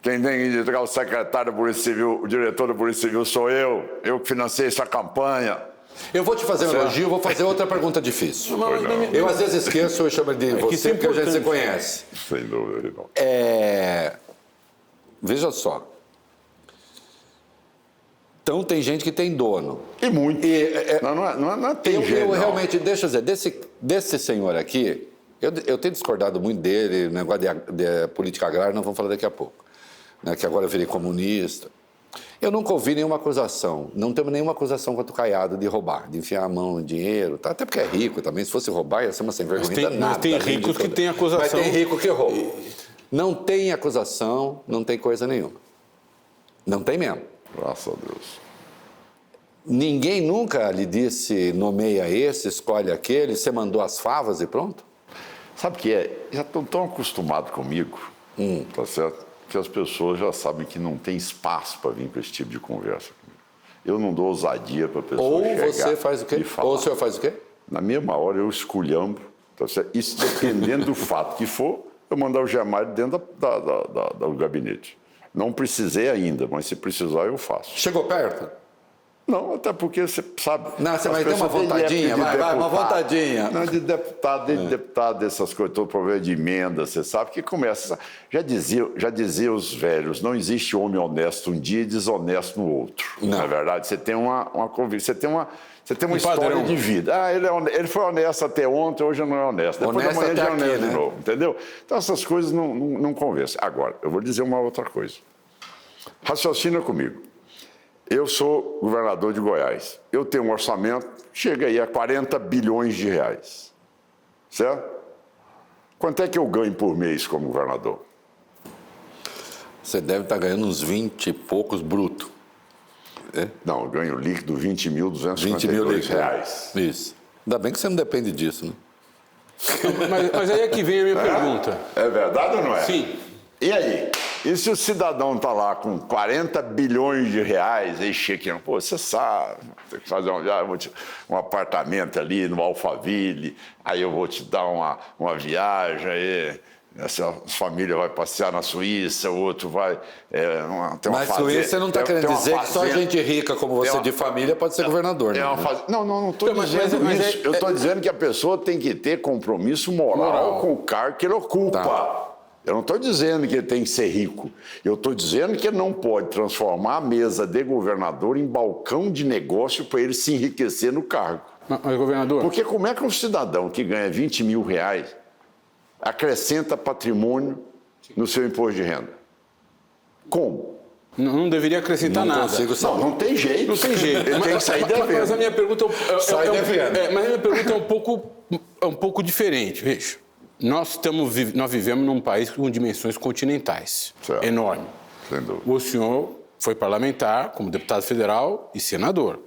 Quem tem que indicar o secretário da Polícia Civil, o diretor da Polícia Civil sou eu. Eu que financiei essa campanha. Eu vou te fazer um elogio, vou fazer outra pergunta difícil. Eu às vezes esqueço, eu chamo de você, porque a gente se conhece. Sem dúvida, não. Veja só. Então tem gente que tem dono. E muito. Não tem jeito. Eu realmente, deixa eu dizer, desse senhor aqui, eu tenho discordado muito dele, negócio de política agrária, nós vamos falar daqui a pouco. Né, que agora eu virei comunista. Eu nunca ouvi nenhuma acusação, não temos nenhuma acusação contra o Caiado de roubar, de enfiar a mão no dinheiro, tá? Até porque é rico também, se fosse roubar ia ser uma sem vergonha danada. Mas tem ricos que têm acusação. Mas tem rico que rouba. Não tem acusação, não tem coisa nenhuma. Não tem mesmo. Graças a Deus. Ninguém nunca lhe disse, nomeia esse, escolhe aquele, você mandou as favas e pronto? Sabe o que é? Já estão tão acostumados comigo, tá certo? Que as pessoas já sabem que não tem espaço para vir com esse tipo de conversa comigo. Eu não dou ousadia para a pessoa Ou chegar você faz o quê? e falar. Ou o senhor faz o quê? Na mesma hora eu esculhambo, tá certo? Isso dependendo do fato que for, eu mandar o Gemário dentro do gabinete. Não precisei ainda, mas se precisar eu faço. Chegou perto? Não, até porque você sabe... Não, você vai ter uma vontadinha, vai, uma vontadinha. Não, de deputado, dessas coisas, todo problema de emenda, você sabe que começa... Já dizia os velhos, não existe homem honesto um dia e desonesto no outro. Não. Na verdade, você tem uma convicção, você tem uma história padrão de vida. Ele foi honesto até ontem, hoje não é honesto. Depois Honesto da manhã já é até honesto aqui, de né? novo, entendeu? Então essas coisas não convencem. Agora, eu vou dizer uma outra coisa. Raciocina comigo. Eu sou governador de Goiás. Eu tenho um orçamento, chega aí a 40 bilhões de reais. Certo? Quanto é que eu ganho por mês como governador? Você deve estar ganhando uns 20 e poucos bruto. É? Não, eu ganho líquido 20.252 reais. Isso. Ainda bem que você não depende disso, né? Mas aí é que vem a minha pergunta. É verdade ou não é? Sim. E aí? E se o cidadão está lá com 40 bilhões de reais, aí chega, pô, você sabe, tem que fazer um apartamento ali no Alphaville, aí eu vou te dar uma viagem, aí essa família vai passear na Suíça, o outro vai ter uma Mas fazenda. Suíça você não está querendo dizer que só gente rica como você de família pode ser governador, né? Não estou dizendo isso. Eu estou dizendo que a pessoa tem que ter compromisso moral com o cargo que ele ocupa. Tá. Eu não estou dizendo que ele tem que ser rico. Eu estou dizendo que ele não pode transformar a mesa de governador em balcão de negócio para ele se enriquecer no cargo. Mas, governador... Porque como é que um cidadão que ganha 20 mil reais acrescenta patrimônio no seu imposto de renda? Como? Não deveria acrescentar nada. Não tem jeito. Não tem jeito. Ele tem que sair devendo. Mas a minha pergunta Sai devendo. mas a minha pergunta é um pouco diferente. Veja, nós vivemos num país com dimensões continentais. Certo. Enorme. Sem dúvida. O senhor foi parlamentar como deputado federal e senador.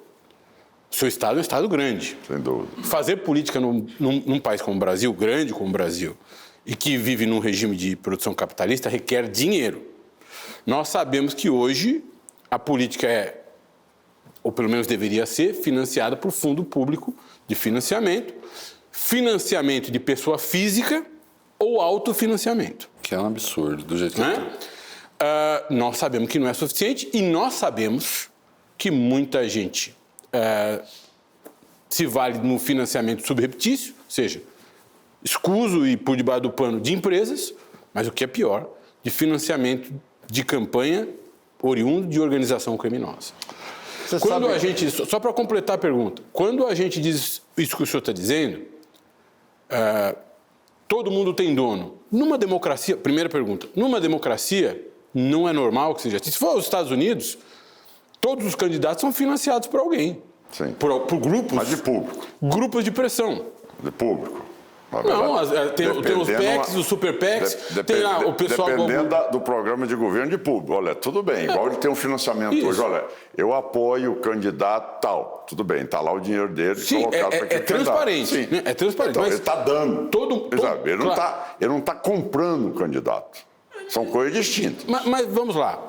O seu estado é um estado grande. Sem dúvida. Fazer política num país como o Brasil, grande como o Brasil, e que vive num regime de produção capitalista, requer dinheiro. Nós sabemos que hoje a política é, ou pelo menos deveria ser, financiada por fundo público de financiamento, financiamento de pessoa física ou autofinanciamento. Que é um absurdo, do jeito que Né? Nós sabemos que não é suficiente e nós sabemos que muita gente se vale no financiamento subreptício, ou seja, escuso e por debaixo do pano de empresas, mas o que é pior, de financiamento de campanha oriundo de organização criminosa. Quando a gente, só para completar a pergunta, quando a gente diz isso que o senhor está dizendo, todo mundo tem dono. Numa democracia, primeira pergunta, numa democracia não é normal que seja assim. Se for os Estados Unidos, todos os candidatos são financiados por alguém. Sim. Por grupos. Mas de público. Grupos de pressão. De público. Não, tem os PECs, os super PECs, tem lá o pessoal... Dependendo do programa de governo de público. Olha, tudo bem, igual ele tem um financiamento hoje. Olha, eu apoio o candidato tal. Tudo bem, está lá o dinheiro dele. Sim, é transparente. Sim. É transparente. Então, mas ele está dando. Ele não está comprando o candidato. São coisas distintas. Mas vamos lá.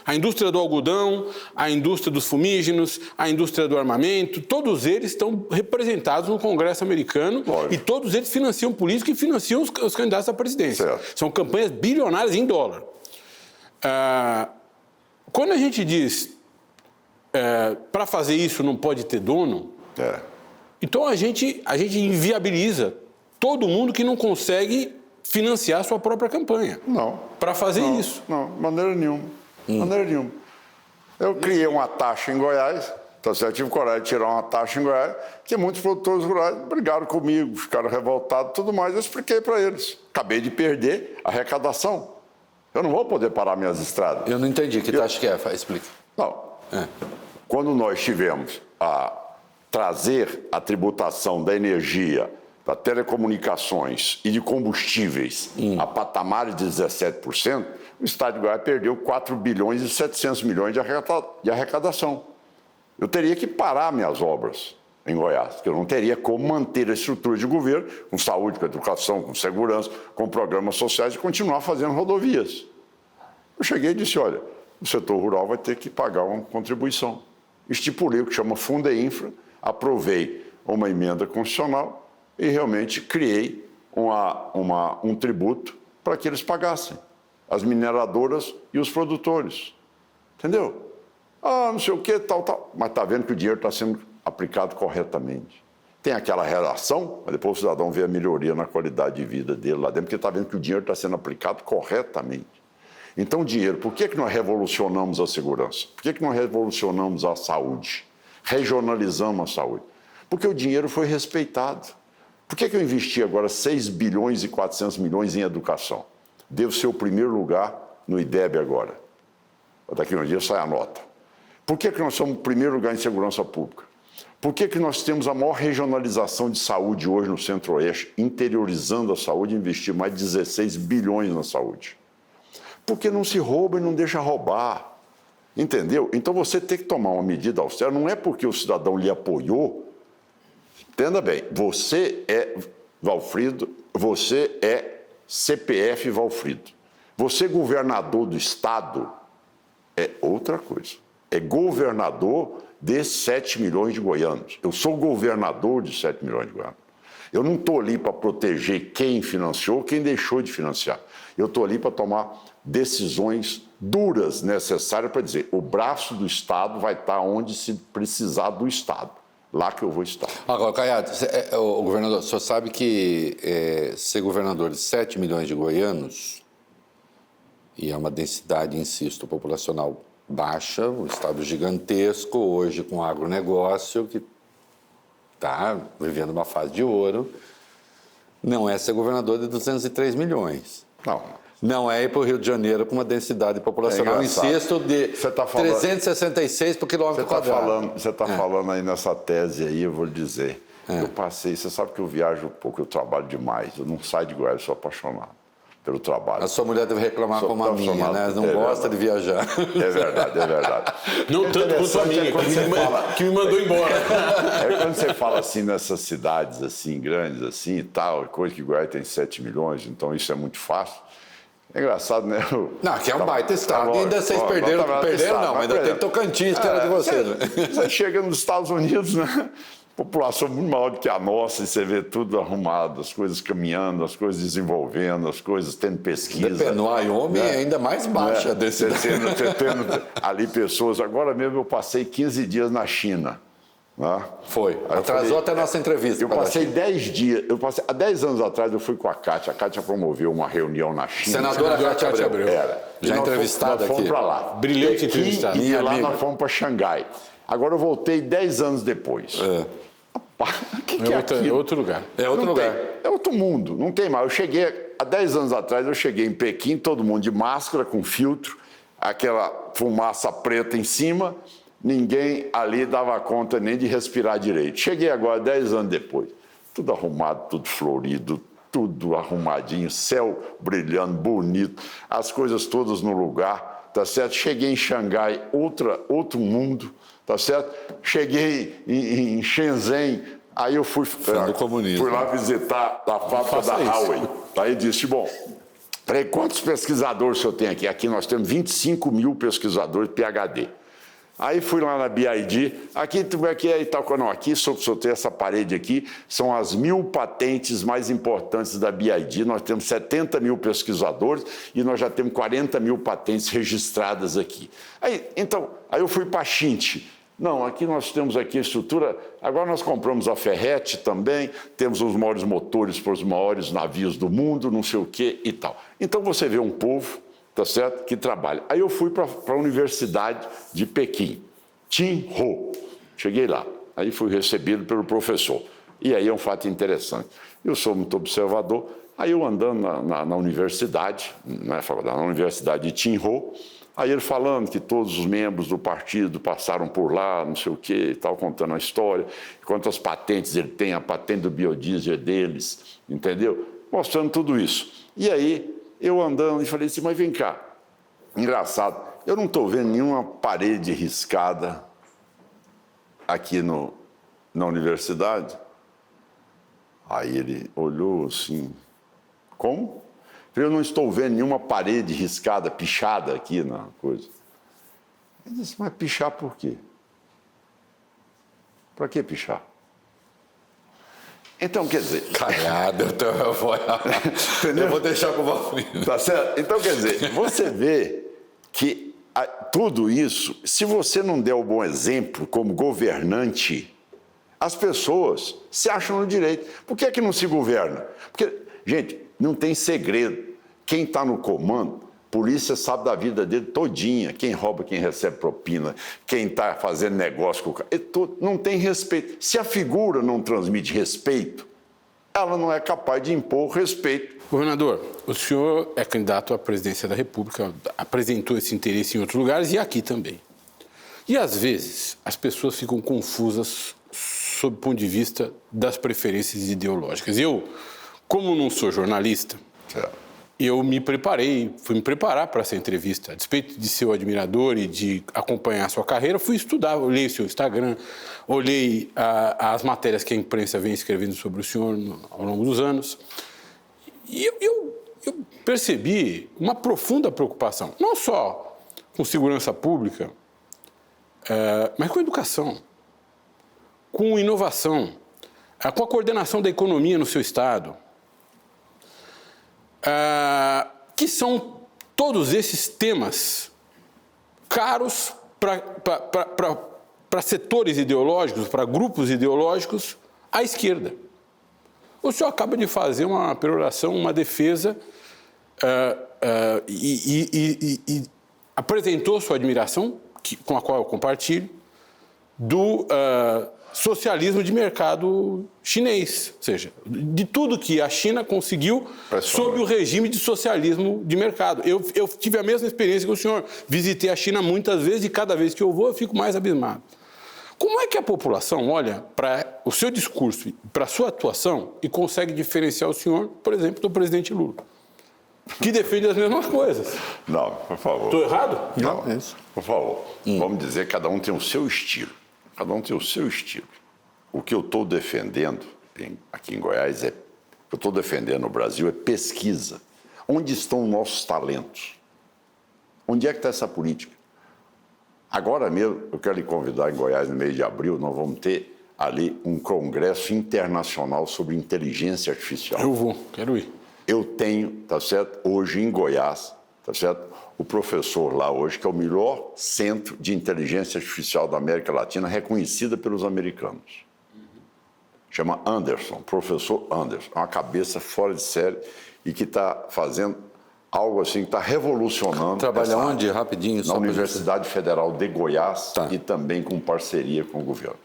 A indústria do algodão, a indústria dos fumígenos, a indústria do armamento, todos eles estão representados no Congresso americano. Lógico. E todos eles financiam políticos e financiam os candidatos à presidência. Certo. São campanhas bilionárias em dólar. Quando a gente diz para fazer isso não pode ter dono, então a gente inviabiliza todo mundo que não consegue financiar a sua própria campanha. Não. Para fazer isso. Não, maneira nenhuma. Maneira nenhuma. Eu criei uma taxa em Goiás, tá certo? Tive coragem de tirar uma taxa em Goiás, que muitos produtores rurais brigaram comigo, ficaram revoltados e tudo mais. Eu expliquei para eles. Acabei de perder a arrecadação. Eu não vou poder parar minhas estradas. Eu não entendi. Que taxa que é? Explica. Não. Quando nós tivemos a trazer a tributação da energia, da telecomunicações e de combustíveis a patamares de 17%, o Estado de Goiás perdeu 4 bilhões e 700 milhões de arrecadação. Eu teria que parar minhas obras em Goiás, porque eu não teria como manter a estrutura de governo, com saúde, com educação, com segurança, com programas sociais e continuar fazendo rodovias. Eu cheguei e disse, olha, o setor rural vai ter que pagar uma contribuição. Estipulei o que chama Fundeinfra, aprovei uma emenda constitucional e realmente criei um tributo para que eles pagassem, as mineradoras e os produtores. Entendeu? Não sei o que, tal. Mas está vendo que o dinheiro está sendo aplicado corretamente. Tem aquela relação, mas depois o cidadão vê a melhoria na qualidade de vida dele lá dentro, porque está vendo que o dinheiro está sendo aplicado corretamente. Então, o dinheiro, por que nós revolucionamos a segurança? Por que nós revolucionamos a saúde? Regionalizamos a saúde? Porque o dinheiro foi respeitado. Por que eu investi agora 6 bilhões e 400 milhões em educação? Devo ser o primeiro lugar no IDEB agora. Daqui a um dia sai a nota. Por que nós somos o primeiro lugar em segurança pública? Por que nós temos a maior regionalização de saúde hoje no Centro-Oeste, interiorizando a saúde e investir mais de 16 bilhões na saúde? Porque não se rouba e não deixa roubar. Entendeu? Então você tem que tomar uma medida austera, não é porque o cidadão lhe apoiou. Entenda bem, você é Valfrido, você é CPF Valfrido. Você governador do Estado é outra coisa. É governador de 7 milhões de goianos. Eu sou governador de 7 milhões de goianos. Eu não estou ali para proteger quem financiou, quem deixou de financiar. Eu estou ali para tomar decisões duras necessárias para dizer o braço do Estado vai estar onde se precisar do Estado. lá que eu vou estar. Agora, Caiado, o governador, o senhor sabe que ser governador de 7 milhões de goianos, e é uma densidade, insisto, populacional baixa, um estado gigantesco, hoje com agronegócio, que está vivendo uma fase de ouro, não é ser governador de 203 milhões. Não é ir para o Rio de Janeiro com uma densidade populacional, insisto, de 366 por quilômetro quadrado. Você está falando aí nessa tese aí, eu vou lhe dizer. Eu passei, você sabe que eu viajo pouco, eu trabalho demais, eu não saio de Goiás, eu sou apaixonado pelo trabalho. A sua mulher deve reclamar como a minha, né? Não gosta de viajar. É verdade, é verdade. Não tanto quanto a minha, que me mandou embora. Quando você fala assim nessas cidades assim, grandes assim e tal, coisa que Goiás tem 7 milhões, então isso é muito fácil. É engraçado, né? Não, que é um baita estado. E ainda vocês perderam não, ainda tem Tocantins, que era de vocês. Você chega nos Estados Unidos, né? População muito maior do que a nossa, e você vê tudo arrumado, as coisas caminhando, as coisas desenvolvendo, as coisas tendo pesquisa. No Wyoming é ainda mais baixa desse. Você tendo ali pessoas. Agora mesmo eu passei 15 dias na China. Né? Foi. Atrasou até a nossa entrevista. Eu passei 10 dias. Há 10 anos atrás eu fui com a Kátia. A Kátia promoveu uma reunião na China. Senadora Kátia Abreu. Já entrevistada aqui. Nós fomos para lá. Brilhante entrevistada. E lá nós fomos para Xangai. Agora eu voltei 10 anos depois. O que é aquilo? É outro lugar. É outro lugar. É outro mundo, não tem mais. Eu cheguei, há 10 anos atrás, eu cheguei em Pequim, todo mundo de máscara, com filtro, aquela fumaça preta em cima, ninguém ali dava conta nem de respirar direito. Cheguei agora, 10 anos depois, tudo arrumado, tudo florido, tudo arrumadinho, céu brilhando, bonito, as coisas todas no lugar, tá certo? Cheguei em Xangai, outro mundo, tá certo? Cheguei em Shenzhen, aí eu fui lá visitar a fábrica da Huawei. Aí disse, bom, peraí, quantos pesquisadores o senhor tem aqui? Aqui nós temos 25 mil pesquisadores PhD. Aí fui lá na BID, aqui como é que é e tal, não, aqui sobre o senhor tem essa parede aqui, são as 1000 patentes mais importantes da BID, nós temos 70 mil pesquisadores e nós já temos 40 mil patentes registradas aqui. Aí eu fui para a Xinte. Não, aqui nós temos aqui a estrutura, agora nós compramos a Ferretti também, temos os maiores motores para os maiores navios do mundo, não sei o quê e tal. Então você vê um povo, tá certo, que trabalha. Aí eu fui para a Universidade de Pequim, Tsinghua. Cheguei lá, aí fui recebido pelo professor. E aí é um fato interessante. Eu sou muito observador, aí eu andando na universidade, na Universidade de Tsinghua, aí ele falando que todos os membros do partido passaram por lá, não sei o quê, e tal, contando a história, quantas patentes ele tem, a patente do biodiesel deles, entendeu? Mostrando tudo isso. E aí, eu andando e falei assim, mas vem cá, engraçado, eu não estou vendo nenhuma parede riscada aqui na universidade. Aí ele olhou assim, como? Eu não estou vendo nenhuma parede riscada, pichada aqui na coisa. Ele disse, mas pichar por quê? Para que pichar? Então, quer dizer... Caiado, eu vou deixar com o Valfrido. Tá certo? Então, quer dizer, você vê que tudo isso, se você não der o bom exemplo como governante, as pessoas se acham no direito. Por que é que não se governa? Porque, gente, não tem segredo. Quem está no comando, polícia sabe da vida dele todinha. Quem rouba, quem recebe propina, quem está fazendo negócio com o cara. Não tem respeito. Se a figura não transmite respeito, ela não é capaz de impor respeito. Governador, o senhor é candidato à presidência da República, apresentou esse interesse em outros lugares e aqui também. E, às vezes, as pessoas ficam confusas sob o ponto de vista das preferências ideológicas. Eu, como não sou jornalista, eu fui me preparar para essa entrevista. A despeito de ser o admirador e de acompanhar a sua carreira, fui estudar, olhei o seu Instagram, olhei as matérias que a imprensa vem escrevendo sobre o senhor ao longo dos anos. E eu percebi uma profunda preocupação, não só com segurança pública, mas com educação, com inovação, com a coordenação da economia no seu estado, que são todos esses temas caros para setores ideológicos, para grupos ideológicos à esquerda. O senhor acaba de fazer uma peroração, uma defesa e apresentou sua admiração, com a qual eu compartilho, do socialismo de mercado chinês, ou seja, de tudo que a China conseguiu sob o regime de socialismo de mercado. Eu tive a mesma experiência que o senhor. Visitei a China muitas vezes e cada vez que eu vou eu fico mais abismado. Como é que a população olha para o seu discurso, para a sua atuação e consegue diferenciar o senhor, por exemplo, do presidente Lula, que defende as mesmas coisas? Não, por favor. Estou errado? Não, é isso. Por favor. Vamos dizer que cada um tem o seu estilo. Cada um tem o seu estilo. O que eu estou defendendo aqui em Goiás o que eu estou defendendo no Brasil é pesquisa. Onde estão os nossos talentos? Onde é que está essa política? Agora mesmo, eu quero lhe convidar em Goiás, no mês de abril, nós vamos ter ali um congresso internacional sobre inteligência artificial. Eu vou, quero ir. Eu tenho, tá certo, hoje em Goiás, tá certo, o professor lá hoje, que é o melhor centro de inteligência artificial da América Latina, reconhecida pelos americanos. Chama Anderson, professor Anderson. É uma cabeça fora de série e que está fazendo algo assim, que está revolucionando. Trabalha onde? Rapidinho. Na Universidade Federal de Goiás e também com parceria com o governo.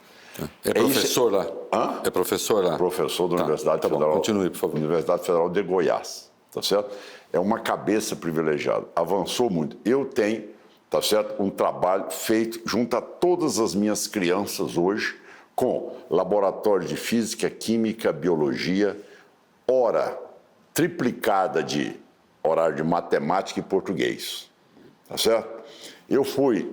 É professor lá? Hã? É professor lá? Professor da Universidade Federal. Bom, continue, por favor. Universidade Federal de Goiás, tá certo? É uma cabeça privilegiada. Avançou muito. Eu tenho, tá certo, um trabalho feito junto a todas as minhas crianças hoje, com laboratório de física, química, biologia, hora triplicada de horário de matemática e português, tá certo? Eu fui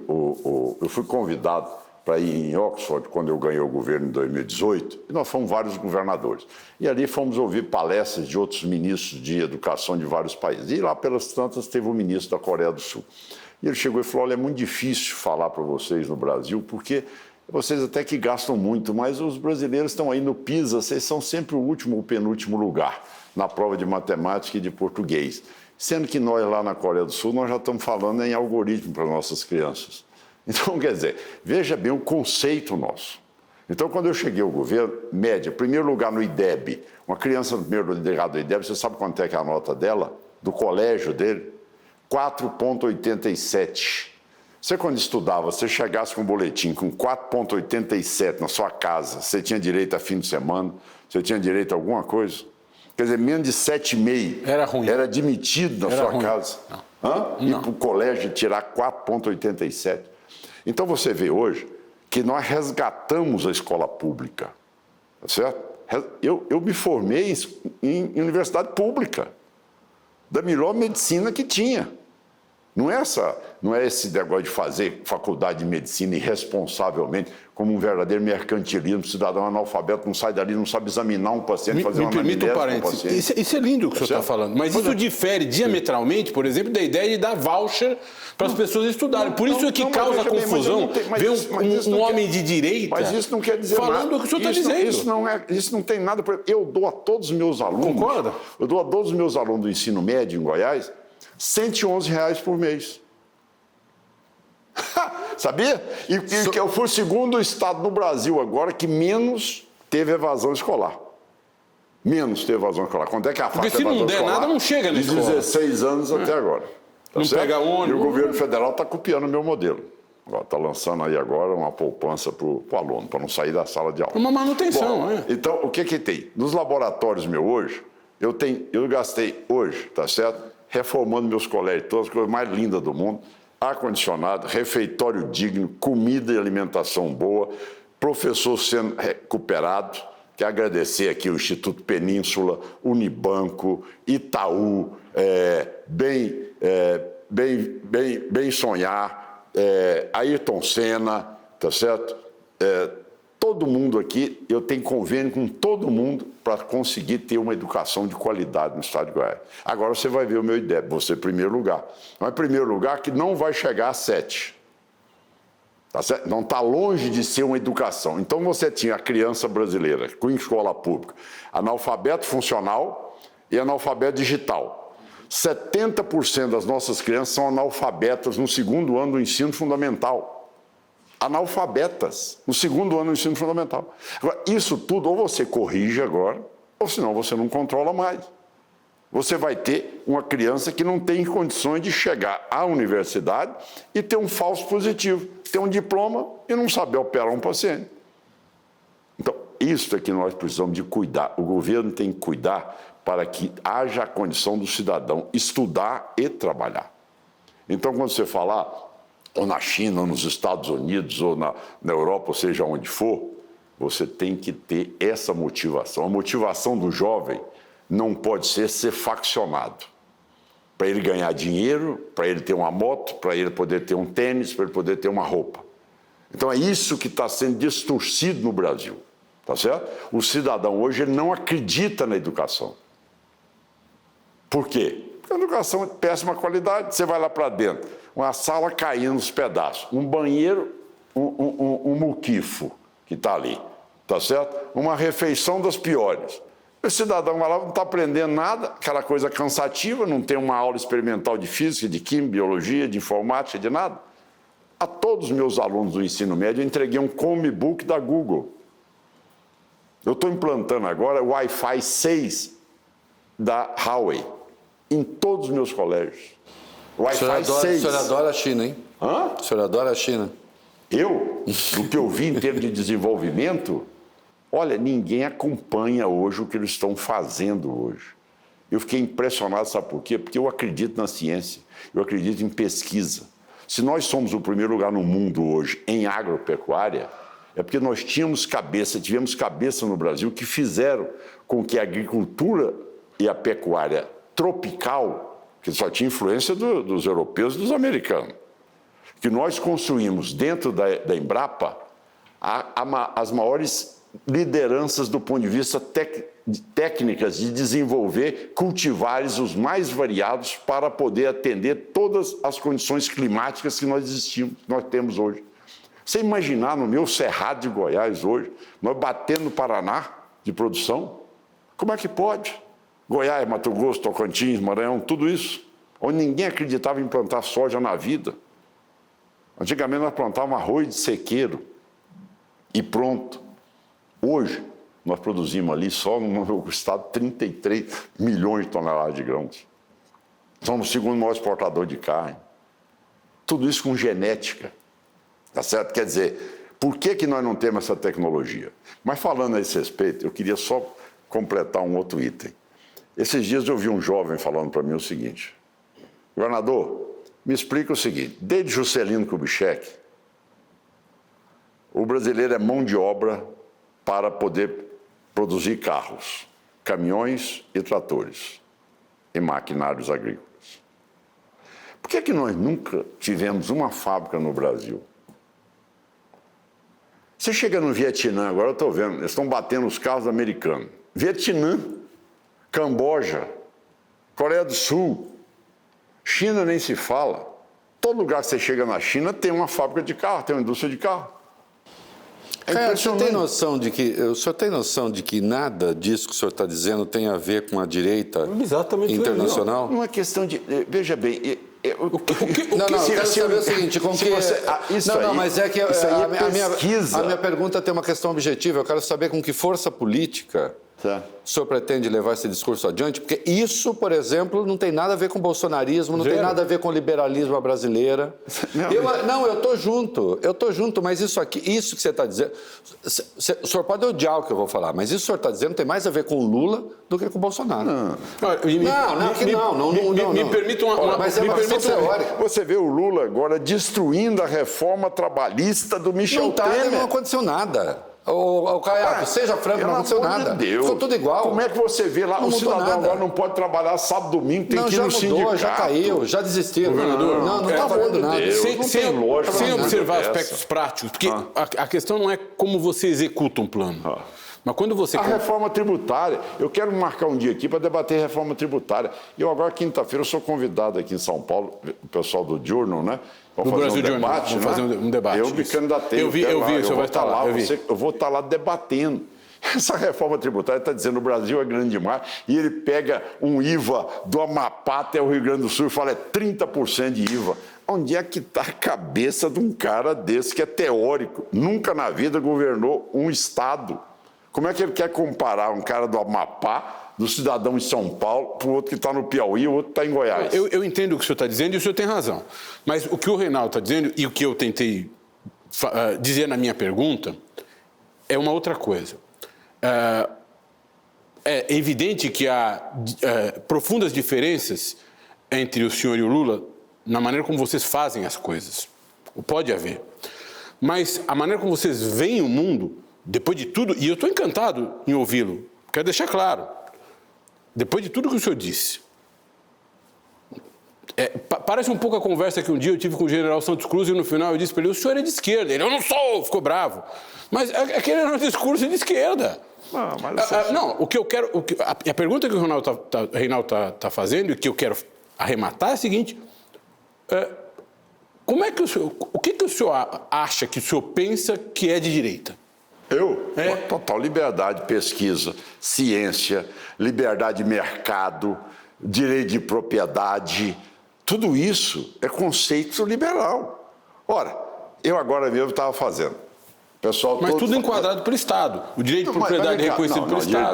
convidado para ir em Oxford, quando eu ganhei o governo em 2018, e nós fomos vários governadores. E ali fomos ouvir palestras de outros ministros de educação de vários países. E lá, pelas tantas, teve o ministro da Coreia do Sul. E ele chegou e falou, olha, é muito difícil falar para vocês no Brasil, porque vocês até que gastam muito, mas os brasileiros estão aí no PISA, vocês são sempre o último ou penúltimo lugar na prova de matemática e de português. Sendo que nós, lá na Coreia do Sul, nós já estamos falando em algoritmo para nossas crianças. Então, quer dizer, veja bem o conceito nosso. Então, quando eu cheguei ao governo, média, primeiro lugar no IDEB, uma criança no primeiro lugar do IDEB, você sabe quanto é que é a nota dela? Do colégio dele? 4,87. Você, quando estudava, você chegasse com um boletim com 4,87 na sua casa, você tinha direito a fim de semana, você tinha direito a alguma coisa? Quer dizer, menos de 7,5 era ruim. Era admitido na era sua ruim. casa. Não. Ir para o colégio tirar 4,87. Então você vê hoje que nós resgatamos a escola pública, tá certo? Eu me formei em universidade pública, da melhor medicina que tinha. Não é esse negócio de fazer faculdade de medicina irresponsavelmente, como um verdadeiro mercantilismo, cidadão analfabeto, não sai dali, não sabe examinar um paciente, fazer uma anamnese com um parênteses. Isso é lindo o que o senhor está falando, mas isso difere diametralmente, por exemplo, da ideia de dar voucher para as pessoas estudarem. Por isso é que causa confusão ver um homem de direita mas isso não quer dizer falando nada. o que o senhor está dizendo. Isso não tem nada... Eu dou a todos os meus alunos... Concorda? Eu dou a todos os meus alunos do ensino médio em Goiás R$111 por mês. Sabia? E que eu fui o segundo estado no Brasil agora que menos teve evasão escolar. Menos teve evasão escolar. Quanto é que a faixa Porque se não der nada, não chega na escola. De 16 anos até agora. Tá não certo? pega ônibus. E o governo federal está copiando o meu modelo. Está lançando aí agora uma poupança para o aluno, para não sair da sala de aula. Uma manutenção, Bom, né? Então, o que tem? Nos laboratórios meus hoje, eu gastei hoje, tá certo? Reformando meus colégios, todas as coisas mais lindas do mundo, ar-condicionado, refeitório digno, comida e alimentação boa, professor sendo recuperado. Quero agradecer aqui o Instituto Península, Unibanco, Itaú, Bem Sonhar, Ayrton Senna, tá certo? Todo mundo aqui, eu tenho convênio com todo mundo para conseguir ter uma educação de qualidade no estado de Goiás. Agora você vai ver o meu IDEB, você em primeiro lugar. Mas em primeiro lugar que não vai chegar a 7. Tá certo? Não está longe de ser uma educação. Então você tinha a criança brasileira com escola pública, analfabeto funcional e analfabeto digital. 70% das nossas crianças são analfabetas no segundo ano do ensino fundamental. analfabetas no segundo ano do ensino fundamental. Agora, isso tudo ou você corrige agora, ou senão você não controla mais. Você vai ter uma criança que não tem condições de chegar à universidade e ter um falso positivo, ter um diploma e não saber operar um paciente. Então, isso é que nós precisamos de cuidar. O governo tem que cuidar para que haja a condição do cidadão estudar e trabalhar. Então, quando você falar, ou na China, ou nos Estados Unidos, ou na Europa, ou seja, onde for, você tem que ter essa motivação. A motivação do jovem não pode ser faccionado. Para ele ganhar dinheiro, para ele ter uma moto, para ele poder ter um tênis, para ele poder ter uma roupa. Então é isso que está sendo distorcido no Brasil, tá certo? O cidadão hoje ele não acredita na educação. Por quê? Porque a educação é de péssima qualidade. Você vai lá para dentro, uma sala caindo nos pedaços, um banheiro, um muquifo que está ali, tá certo? Uma refeição das piores. O cidadão vai lá, não está aprendendo nada, aquela coisa cansativa, não tem uma aula experimental de física, de química, biologia, de informática, de nada. A todos os meus alunos do ensino médio, eu entreguei um Chromebook da Google. Eu estou implantando agora o Wi-Fi 6 da Huawei em todos os meus colégios. Wi-Fi 6. O senhor adora a China, hein? Hã? O senhor adora a China. Eu? O que eu vi em termos de desenvolvimento... Olha, ninguém acompanha hoje o que eles estão fazendo hoje. Eu fiquei impressionado, sabe por quê? Porque eu acredito na ciência, eu acredito em pesquisa. Se nós somos o primeiro lugar no mundo hoje em agropecuária, é porque nós tivemos cabeça no Brasil que fizeram com que a agricultura e a pecuária tropical, que só tinha influência dos europeus e dos americanos, que nós construímos dentro da Embrapa as maiores lideranças do ponto de vista técnicas de desenvolver cultivares os mais variados para poder atender todas as condições climáticas que nós temos hoje. Você imaginar no meu Cerrado de Goiás hoje, nós batendo no Paraná de produção? Como é que pode? Goiás, Mato Grosso, Tocantins, Maranhão, tudo isso, onde ninguém acreditava em plantar soja na vida. Antigamente nós plantávamos arroz de sequeiro e pronto. Hoje, nós produzimos ali só no meu estado 33 milhões de toneladas de grãos. Somos o segundo maior exportador de carne. Tudo isso com genética, tá certo? Quer dizer, por que nós não temos essa tecnologia? Mas falando a esse respeito, eu queria só completar um outro item. Esses dias eu vi um jovem falando para mim o seguinte: governador, me explica o seguinte, desde Juscelino Kubitschek, o brasileiro é mão de obra para poder produzir carros, caminhões e tratores e maquinários agrícolas. Por que nós nunca tivemos uma fábrica no Brasil? Você chega no Vietnã, agora eu estou vendo, eles estão batendo os carros americanos. Vietnã, Camboja, Coreia do Sul, China nem se fala. Todo lugar que você chega na China tem uma fábrica de carro, tem uma indústria de carro. O senhor tem noção de que nada disso que o senhor está dizendo tem a ver com a direita internacional? Não é questão de... Veja bem... Eu quero saber o seguinte, mas é que a minha pergunta tem uma questão objetiva. Eu quero saber com que força política o senhor pretende levar esse discurso adiante, porque isso, por exemplo, não tem nada a ver com bolsonarismo, não tem nada a ver com liberalismo brasileira. Eu estou junto, mas isso que você está dizendo... O senhor pode odiar o que eu vou falar, mas isso que o senhor está dizendo tem mais a ver com o Lula do que com o Bolsonaro. Me permita uma... Mas é uma questão teórica. Você vê o Lula agora destruindo a reforma trabalhista do Michel Temer. Não aconteceu nada. O Caiado, seja franco, não aconteceu nada. Ficou tudo igual. Como é que você vê lá, o cidadão agora não pode trabalhar sábado, domingo, tem que ir no sindicato. Já caiu, já desistiram. Governador, não está falando nada. Sem observar aspectos práticos, porque a questão não é como você executa um plano. Mas quando você... A reforma tributária, eu quero marcar um dia aqui para debater reforma tributária. Eu agora, quinta-feira, eu sou convidado aqui em São Paulo, o pessoal do Journal, né? Vamos fazer um debate, vamos fazer um debate. Eu me candidatei. Eu vi, o senhor vai estar lá. Eu vou estar lá debatendo. Essa reforma tributária está dizendo que o Brasil é grande demais e ele pega um IVA do Amapá até o Rio Grande do Sul e fala 30% de IVA. onde é que está a cabeça de um cara desse que é teórico, nunca na vida governou um estado? Como é que ele quer comparar um cara do Amapá, do cidadão em São Paulo, para o outro que está no Piauí e o outro que está em Goiás? Eu entendo o que o senhor está dizendo e o senhor tem razão. Mas o que o Reinaldo está dizendo e o que eu tentei dizer na minha pergunta é uma outra coisa. É evidente que há profundas diferenças entre o senhor e o Lula na maneira como vocês fazem as coisas. Pode haver. Mas a maneira como vocês veem o mundo, depois de tudo, e eu estou encantado em ouvi-lo, quero deixar claro, depois de tudo que o senhor disse, parece um pouco a conversa que um dia eu tive com o general Santos Cruz e no final eu disse para ele, o senhor é de esquerda. Ele, eu não sou, ficou bravo. Mas aquele era um discurso de esquerda. Não, mas não, o que eu quero, a pergunta que o Reinaldo está fazendo e que eu quero arrematar é a seguinte, como é que o que o senhor acha que o senhor pensa que é de direita? Total liberdade de pesquisa, ciência, liberdade de mercado, direito de propriedade, tudo isso é conceito liberal. Ora, eu agora mesmo estava fazendo. Pessoal, mas tudo enquadrado pelo Estado. O direito de propriedade é reconhecido pelo Estado. Direito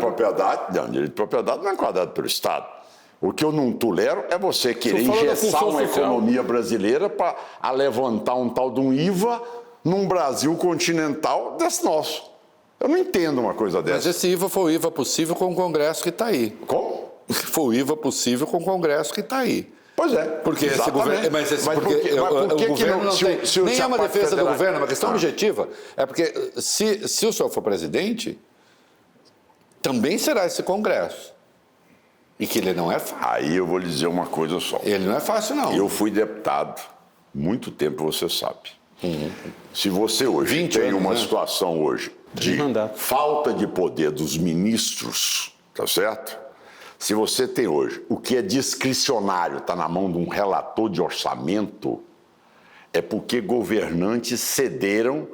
de propriedade não é enquadrado pelo Estado. O que eu não tolero é você querer engessar uma economia brasileira para levantar um tal de um IVA num Brasil continental desse nosso. Eu não entendo uma coisa dessa. Mas esse IVA foi o IVA possível com o Congresso que está aí. Como? Foi o IVA possível com o Congresso que está aí. Pois é. Porque esse governo, o governo não tem. Nem é uma defesa do governo, é uma questão objetiva. É porque se o senhor for presidente, também será esse Congresso. E que ele não é fácil. Aí eu vou lhe dizer uma coisa só. Ele não é fácil, não. Eu fui deputado muito tempo, você sabe. Se você hoje tem uma situação hoje de falta de poder dos ministros, tá certo? Se você tem hoje o que é discricionário, está na mão de um relator de orçamento, é porque governantes cederam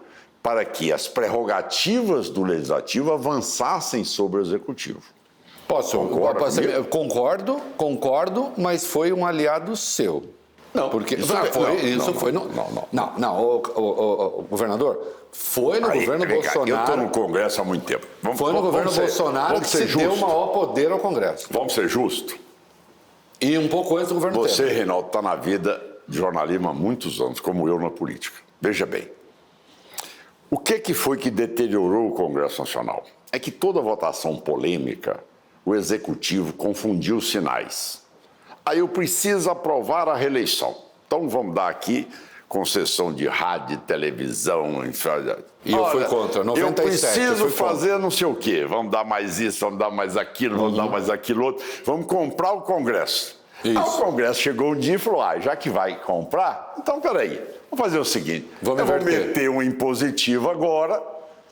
para que as prerrogativas do legislativo avançassem sobre o executivo. Concordo, mas foi um aliado seu. Não, porque governador, foi no governo Bolsonaro. Eu estou no Congresso há muito tempo. Foi no governo Bolsonaro que se deu maior poder ao Congresso. Vamos ser justos. E um pouco antes do governo Temer. Você, Reinaldo, está na vida de jornalismo há muitos anos, como eu na política. Veja bem, o que foi que deteriorou o Congresso Nacional? É que toda votação polêmica, o Executivo confundiu os sinais. Aí eu preciso aprovar a reeleição. Então vamos dar aqui concessão de rádio, televisão, e eu fui contra, 97. Eu preciso fazer não sei o quê. Vamos dar mais isso, vamos dar mais aquilo, vamos dar mais aquilo outro. Vamos comprar o Congresso. Aí o Congresso chegou um dia e falou, já que vai comprar, então peraí, vamos fazer o seguinte, eu vou meter um impositivo agora,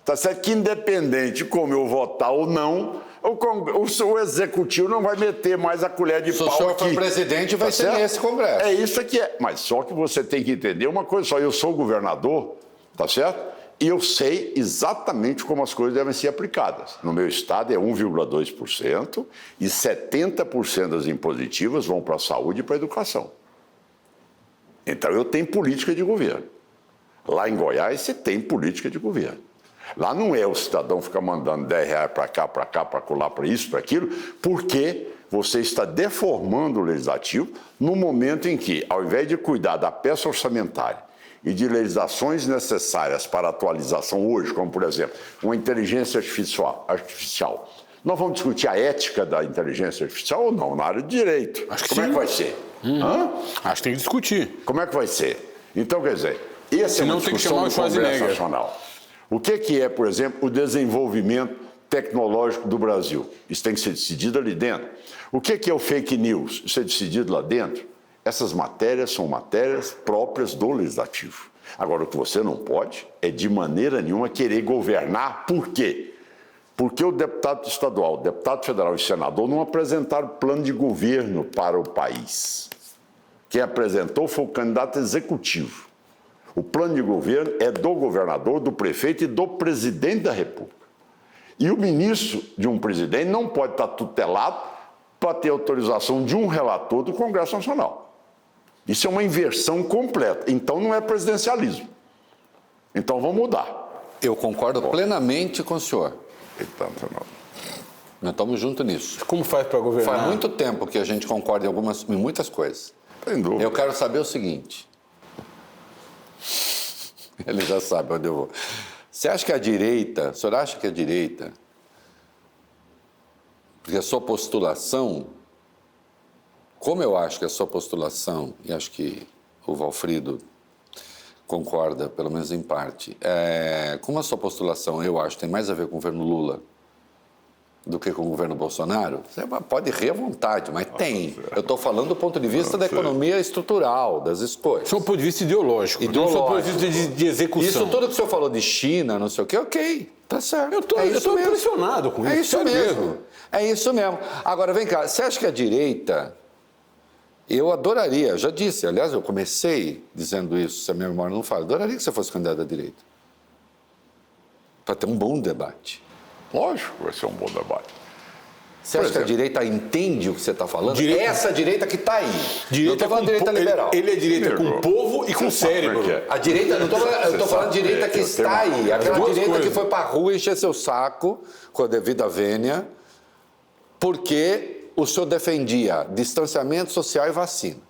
tá certo? Que independente de como eu votar ou não, o Executivo não vai meter mais a colher de pau aqui. Se o senhor for presidente, vai ser nesse Congresso. É isso que é. Mas só que você tem que entender uma coisa só. Eu sou governador, tá certo? E eu sei exatamente como as coisas devem ser aplicadas. No meu estado é 1,2% e 70% das impositivas vão para a saúde e para a educação. Então eu tenho política de governo. Lá em Goiás você tem política de governo. Lá não é o cidadão ficar mandando R$10 para cá, para colar, para isso, para aquilo, porque você está deformando o legislativo no momento em que, ao invés de cuidar da peça orçamentária e de legislações necessárias para atualização hoje, como, por exemplo, uma inteligência artificial, nós vamos discutir a ética da inteligência artificial ou não, na área de direito. Como é que vai ser? Acho que tem que discutir. Como é que vai ser? Então, quer dizer, essa é uma discussão do Congresso Nacional. O que é, por exemplo, o desenvolvimento tecnológico do Brasil? Isso tem que ser decidido ali dentro. O que é o fake news? Isso é decidido lá dentro. Essas matérias são matérias próprias do Legislativo. Agora, o que você não pode é, de maneira nenhuma, querer governar. Por quê? Porque o deputado estadual, o deputado federal e o senador não apresentaram plano de governo para o país. Quem apresentou foi o candidato executivo. O plano de governo é do governador, do prefeito e do presidente da República. E o ministro de um presidente não pode estar tutelado para ter autorização de um relator do Congresso Nacional. Isso é uma inversão completa. Então não é presidencialismo. Então vamos mudar. Eu concordo plenamente com o senhor. Então, Nós estamos juntos nisso. Como faz para governar? Faz muito tempo que a gente concorda em muitas coisas. sem dúvida. Eu quero saber o seguinte. Ele já sabe onde eu vou. Você acha que a direita, o senhor acha que a direita, porque a sua postulação, como eu acho que a sua postulação, e acho que o Valfrido concorda, pelo menos em parte, como a sua postulação, eu acho, tem mais a ver com o governo Lula do que com o governo Bolsonaro, você pode rir à vontade, mas tem. Eu estou falando do ponto de vista da economia estrutural, das escolhas. Só do ponto de vista ideológico, não só do ponto de vista de execução. Isso tudo que o senhor falou de China, não sei o quê, ok, tá certo. Eu estou impressionado com isso. É isso mesmo. É isso mesmo. Agora, vem cá, você acha que a direita... Eu adoraria, já disse, aliás, eu comecei dizendo isso, se a minha memória não falha, adoraria que você fosse candidato à direita. Para ter um bom debate. Lógico, vai ser um bom debate. Você acha que a direita entende o que você está falando? Essa direita que está aí. Direita não estou falando direita liberal. Ele é direita com o povo e com o cérebro. A direita, não eu estou falando de direita que está aí. Aquela direita que foi para a rua encher seu saco com a devida vênia, porque o senhor defendia distanciamento social e vacina.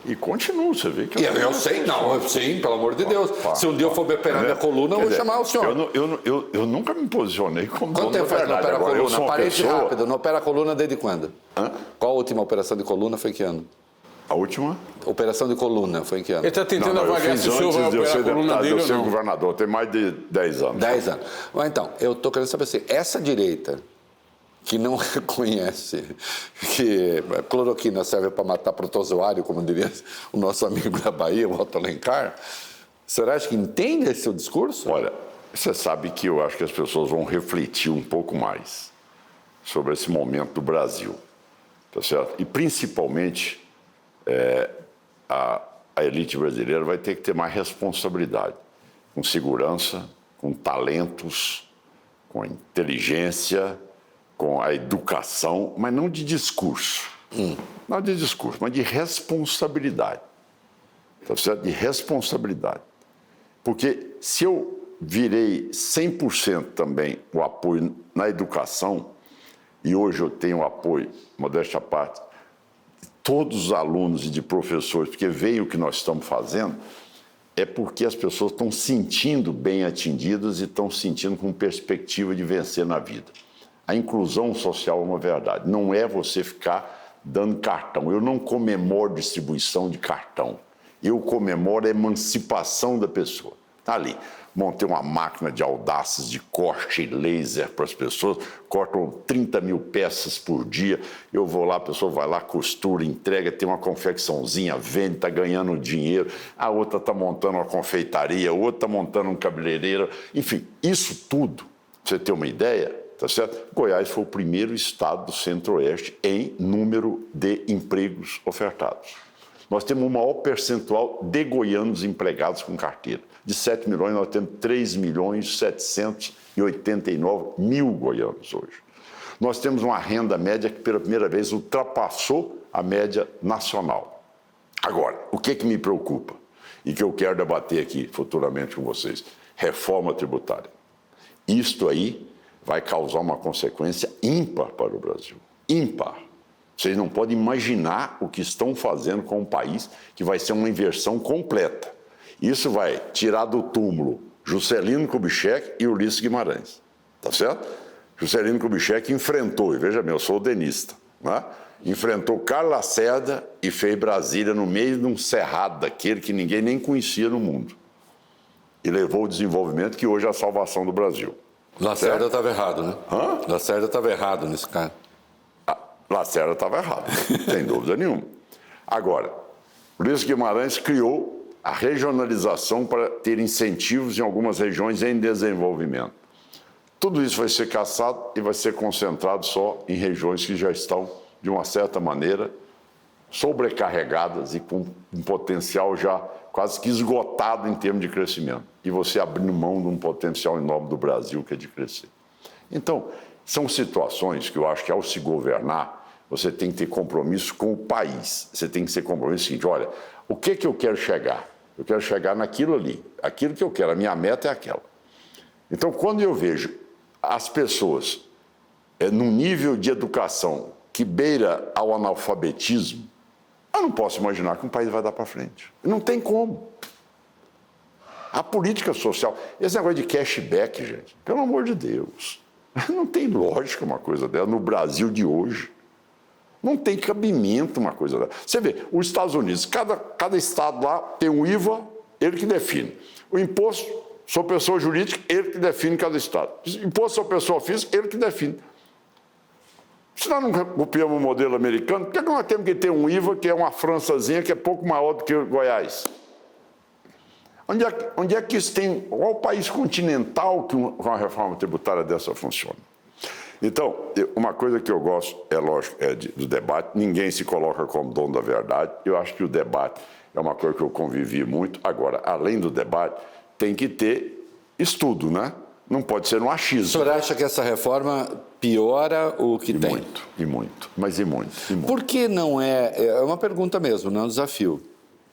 E continua, você vê que... Eu sei, não, sim, pelo amor de Deus. Se um dia eu for operar minha coluna, eu vou chamar o senhor. Eu nunca me posicionei como Quanto tempo faz que não opera a coluna? Parede pessoa... rápido, não opera a coluna desde quando? Hã? Qual a última operação de coluna foi em que ano? A última? Operação de coluna foi em que ano? Ele está tentando avaliar se o senhor vai operar a coluna dele ou não. Eu sou governador, tem mais de 10 anos. 10 anos. Mas então, eu estou querendo saber se essa direita que não reconhece que a cloroquina serve para matar protozoário, como diria o nosso amigo da Bahia, o Otto Alencar, será que entende esse seu discurso? Olha, você sabe que eu acho que as pessoas vão refletir um pouco mais sobre esse momento do Brasil, tá certo? E principalmente a elite brasileira vai ter que ter mais responsabilidade, com segurança, com talentos, com inteligência, com a educação, mas não de discurso. Não de discurso, mas de responsabilidade. Tá certo? De responsabilidade. Porque se eu virei 100% também o apoio na educação, e hoje eu tenho apoio, modéstia à parte, de todos os alunos e de professores, porque veio o que nós estamos fazendo, é porque as pessoas estão sentindo bem atendidas e estão sentindo com perspectiva de vencer na vida. A inclusão social é uma verdade. Não é você ficar dando cartão. Eu não comemoro distribuição de cartão. Eu comemoro a emancipação da pessoa. Está ali. Montei uma máquina de audaces de corte laser para as pessoas. Cortam 30 mil peças por dia. Eu vou lá, a pessoa vai lá, costura, entrega, tem uma confecçãozinha, vende, está ganhando dinheiro. A outra está montando uma confeitaria, a outra está montando um cabeleireiro. Enfim, isso tudo, para você ter uma ideia, tá certo? Goiás foi o primeiro estado do Centro-Oeste em número de empregos ofertados. Nós temos o maior percentual de goianos empregados com carteira. De 7 milhões, nós temos 3.789.000 goianos hoje. Nós temos uma renda média que pela primeira vez ultrapassou a média nacional. Agora, o que me preocupa e que eu quero debater aqui futuramente com vocês? Reforma tributária. Isto aí vai causar uma consequência ímpar para o Brasil. Ímpar. Vocês não podem imaginar o que estão fazendo com um país que vai ser uma inversão completa. Isso vai tirar do túmulo Juscelino Kubitschek e Ulisses Guimarães. Tá certo? Juscelino Kubitschek enfrentou, e veja bem, eu sou denista, né? Enfrentou Carlos Lacerda e fez Brasília no meio de um cerrado daquele que ninguém nem conhecia no mundo. E levou o desenvolvimento que hoje é a salvação do Brasil. Lacerda estava errado, né? Lacerda estava errado nesse cara. Lacerda estava errado, sem dúvida nenhuma. Agora, Ulisses Guimarães criou a regionalização para ter incentivos em algumas regiões em desenvolvimento. Tudo isso vai ser caçado e vai ser concentrado só em regiões que já estão, de uma certa maneira, sobrecarregadas e com um potencial já quase que esgotado em termos de crescimento. E você abrindo mão de um potencial enorme do Brasil, que é de crescer. Então, são situações que eu acho que, ao se governar, você tem que ter compromisso com o país. Você tem que ser compromisso seguinte, olha, o que eu quero chegar? Eu quero chegar naquilo ali, aquilo que eu quero, a minha meta é aquela. Então, quando eu vejo as pessoas num nível de educação que beira ao analfabetismo, eu não posso imaginar que um país vai dar para frente. Não tem como. A política social, esse negócio de cashback, gente, pelo amor de Deus, não tem lógica uma coisa dela no Brasil de hoje. Não tem cabimento uma coisa dela. Você vê, os Estados Unidos, cada estado lá tem um IVA, ele que define. O imposto sobre pessoa jurídica, ele que define cada estado. Imposto sobre pessoa física, ele que define. Se nós não copiamos o modelo americano, por que nós temos que ter um IVA que é uma Françazinha que é pouco maior do que o Goiás? Onde é que isso tem? Qual o país continental que uma reforma tributária dessa funciona? Então, uma coisa que eu gosto, é lógico, do debate. Ninguém se coloca como dono da verdade. Eu acho que o debate é uma coisa que eu convivi muito. Agora, além do debate, tem que ter estudo, né? Não pode ser um achismo. O senhor acha que essa reforma piora o que tem? Muito, e muito. Mas e muito, e muito. Por que não é uma pergunta mesmo, não é um desafio.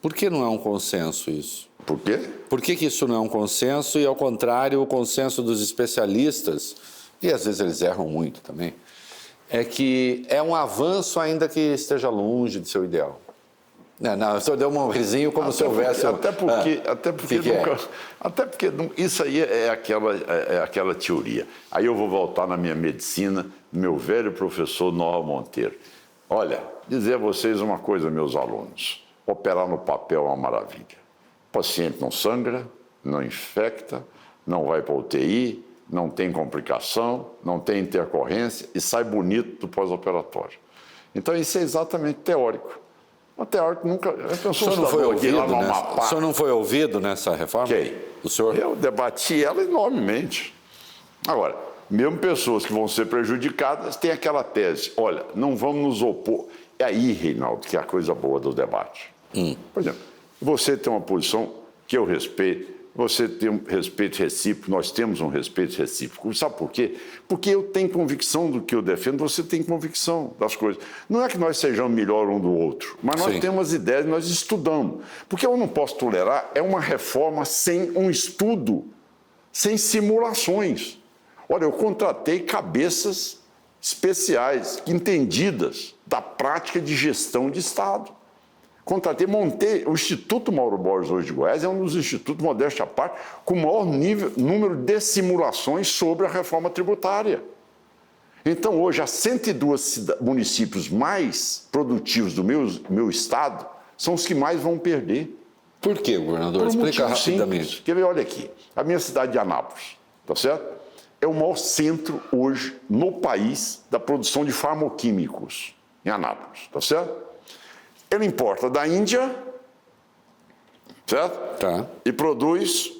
Por que não é um consenso isso? Por quê? Por que isso não é um consenso e, ao contrário, o consenso dos especialistas, e às vezes eles erram muito também, é que é um avanço ainda que esteja longe de seu ideal? Não, o senhor deu um risinho como se houvesse... Até porque isso aí é aquela teoria. Aí eu vou voltar na minha medicina, meu velho professor Nova Monteiro. Olha, dizer a vocês uma coisa, meus alunos. Operar no papel é uma maravilha. O paciente não sangra, não infecta, não vai para a UTI, não tem complicação, não tem intercorrência e sai bonito do pós-operatório. Então isso é exatamente teórico. O teórico nunca... O senhor não foi ouvido, o senhor não foi ouvido nessa reforma? Quem? O senhor? Eu debati ela enormemente. Agora, mesmo pessoas que vão ser prejudicadas têm aquela tese, olha, não vamos nos opor. É aí, Reinaldo, que é a coisa boa do debate. Por exemplo, você tem uma posição que eu respeito, você tem um respeito recíproco, nós temos um respeito recíproco. Sabe por quê? Porque eu tenho convicção do que eu defendo, você tem convicção das coisas. Não é que nós sejamos melhor um do outro, mas nós temos ideias, nós estudamos. Porque eu não posso tolerar uma reforma sem um estudo, sem simulações. Olha, eu contratei cabeças especiais, entendidas da prática de gestão de Estado. Montei o Instituto Mauro Borges hoje de Goiás, é um dos institutos, modéstia à parte, com o maior número de simulações sobre a reforma tributária. Então, hoje, há 102 municípios mais produtivos do meu estado são os que mais vão perder. Por quê, governador? Explica rapidamente. Quer ver? Olha aqui, a minha cidade de Anápolis, tá certo? É o maior centro hoje no país da produção de farmoquímicos, em Anápolis, tá certo? Ele importa da Índia, certo? Tá. E produz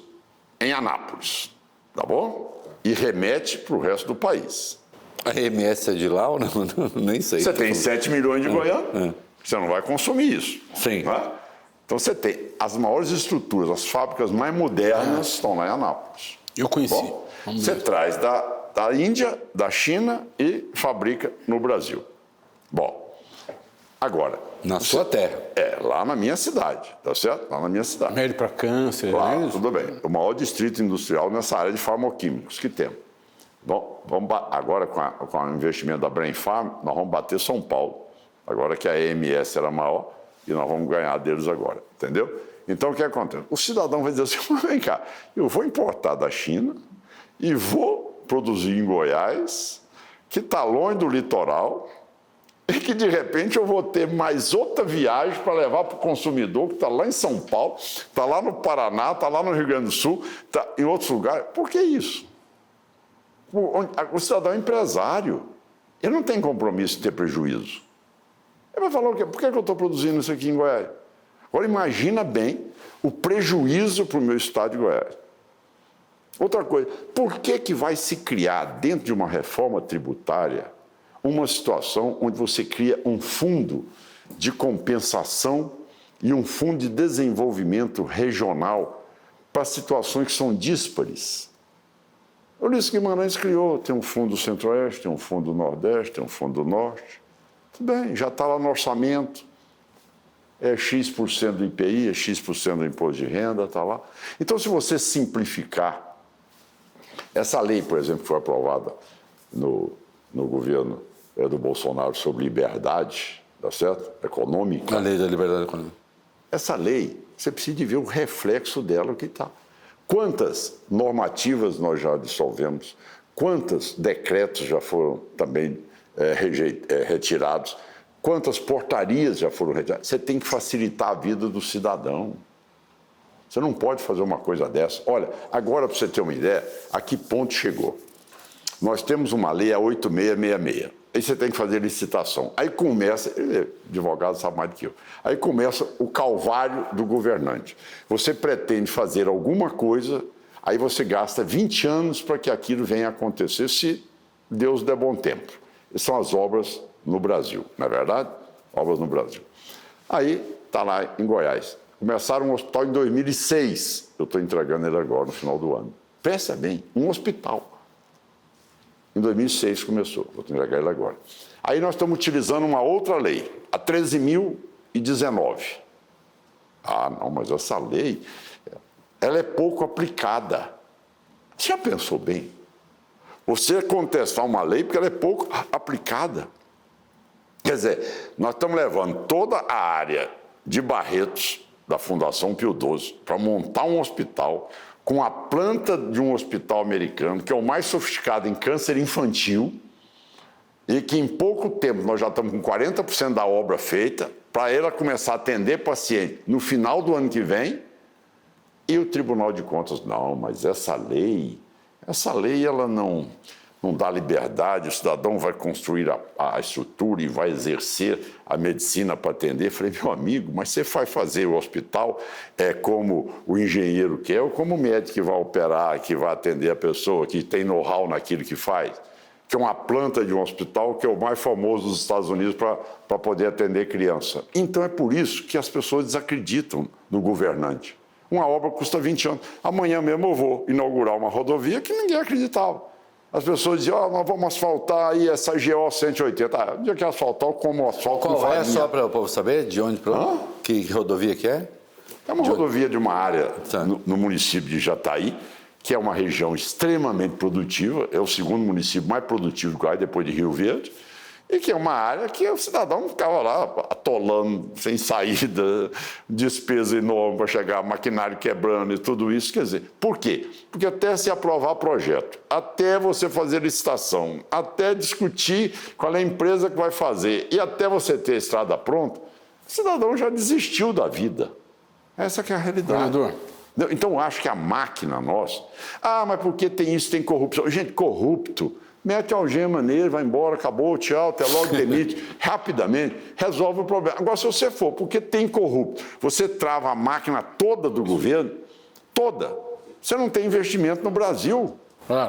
em Anápolis, tá bom? E remete para o resto do país. A remessa é de lá ou não? Nem sei. Você tem 7 milhões de goianos, você não vai consumir isso. Sim. Né? Então você tem as maiores estruturas, as fábricas mais modernas estão lá em Anápolis. Eu conheci. Bom, você traz da Índia, da China e fabrica no Brasil. Bom, agora... Na sua terra. Lá na minha cidade, tá certo? Lá na minha cidade. Remédio para câncer, Claro, né? tudo bem. O maior distrito industrial nessa área de farmoquímicos que temos. Bom, agora com o investimento da Brain Farm, nós vamos bater São Paulo. Agora que a EMS era maior e nós vamos ganhar deles agora, entendeu? Então o que acontece? O cidadão vai dizer assim, vem cá, eu vou importar da China e vou produzir em Goiás, que está longe do litoral, e que, de repente, eu vou ter mais outra viagem para levar para o consumidor, que está lá em São Paulo, está lá no Paraná, está lá no Rio Grande do Sul, está em outros lugares. Por que isso? O cidadão é empresário. Ele não tem compromisso de ter prejuízo. Ele vai falar o quê? Por que eu estou produzindo isso aqui em Goiás? Agora, imagina bem o prejuízo para o meu estado de Goiás. Outra coisa, por que vai se criar, dentro de uma reforma tributária, uma situação onde você cria um fundo de compensação e um fundo de desenvolvimento regional para situações que são díspares? Ulisses Guimarães criou, tem um fundo do Centro-Oeste, tem um fundo do Nordeste, tem um fundo do Norte. Tudo bem, já está lá no orçamento. É X% do IPI, é X% do imposto de renda, está lá. Então, se você simplificar, essa lei, por exemplo, que foi aprovada no governo do Bolsonaro sobre liberdade, tá certo? Econômica. A lei da liberdade econômica. Essa lei, você precisa de ver o reflexo dela que está. Quantas normativas nós já dissolvemos? Quantos decretos já foram também retirados? Quantas portarias já foram retiradas? Você tem que facilitar a vida do cidadão. Você não pode fazer uma coisa dessa. Olha, agora, para você ter uma ideia, a que ponto chegou? Nós temos uma lei, a 8666. Aí você tem que fazer licitação. Aí começa, advogado sabe mais do que eu, aí começa o calvário do governante. Você pretende fazer alguma coisa, aí você gasta 20 anos para que aquilo venha a acontecer, se Deus der bom tempo. Essas são as obras no Brasil, não é verdade? Obras no Brasil. Aí, está lá em Goiás. Começaram um hospital em 2006. Eu estou entregando ele agora, no final do ano. Presta bem, um hospital. Em 2006 começou, vou entregar ele agora. Aí nós estamos utilizando uma outra lei, a 13.019. Ah, não, mas essa lei, ela é pouco aplicada. Você já pensou bem? Você contestar uma lei porque ela é pouco aplicada. Quer dizer, nós estamos levando toda a área de Barretos, da Fundação Pio XII, para montar um hospital com a planta de um hospital americano, que é o mais sofisticado em câncer infantil, e que em pouco tempo nós já estamos com 40% da obra feita, para ela começar a atender paciente no final do ano que vem, e o Tribunal de Contas, não, mas essa lei ela não dá liberdade, o cidadão vai construir a estrutura e vai exercer a medicina para atender. Eu falei, meu amigo, mas você vai fazer o hospital como o engenheiro quer ou como o médico que vai operar, que vai atender a pessoa, que tem know-how naquilo que faz? Que é uma planta de um hospital que é o mais famoso dos Estados Unidos para poder atender criança. Então é por isso que as pessoas desacreditam no governante. Uma obra custa 20 anos. Amanhã mesmo eu vou inaugurar uma rodovia que ninguém acreditava. As pessoas diziam, nós vamos asfaltar aí essa GO 180. No dia que asfaltar, como asfalto não Qual é, farinha. só para o povo saber, de onde para onde? Que rodovia que é? É uma rodovia de uma área no município de Jataí, que é uma região extremamente produtiva, é o segundo município mais produtivo do Goiás, depois de Rio Verde, e que é uma área que o cidadão ficava lá atolando, sem saída, despesa enorme para chegar, maquinário quebrando e tudo isso. Quer dizer, por quê? Porque até se aprovar projeto, até você fazer licitação, até discutir qual é a empresa que vai fazer e até você ter a estrada pronta, o cidadão já desistiu da vida. Essa que é a realidade. Governador. Então, eu acho que a máquina nossa... Ah, mas porque tem isso, tem corrupção. Gente, corrupto... Mete a algema nele, vai embora, acabou, tchau, até logo, demite, rapidamente, resolve o problema. Agora, se você for, porque tem corrupto, você trava a máquina toda do governo, toda, você não tem investimento no Brasil,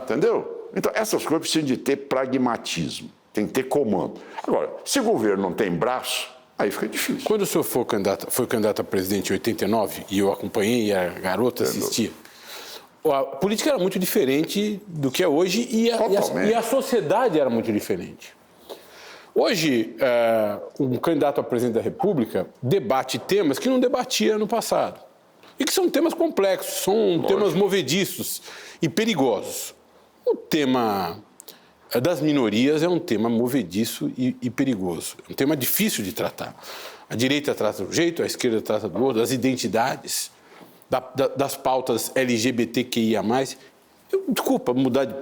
entendeu? Então, essas coisas precisam de ter pragmatismo, tem que ter comando. Agora, se o governo não tem braço, aí fica difícil. Quando o senhor foi candidato a presidente em 89, e eu acompanhei e a garota assistia, a política era muito diferente do que é hoje e a sociedade era muito diferente. Hoje, um candidato a presidente da República debate temas que não debatia no passado. E que são temas complexos, são temas movediços e perigosos. O tema das minorias é um tema movediço e perigoso. É um tema difícil de tratar. A direita trata de um jeito, a esquerda trata do outro, as identidades... das pautas LGBTQIA+. Desculpa mudar da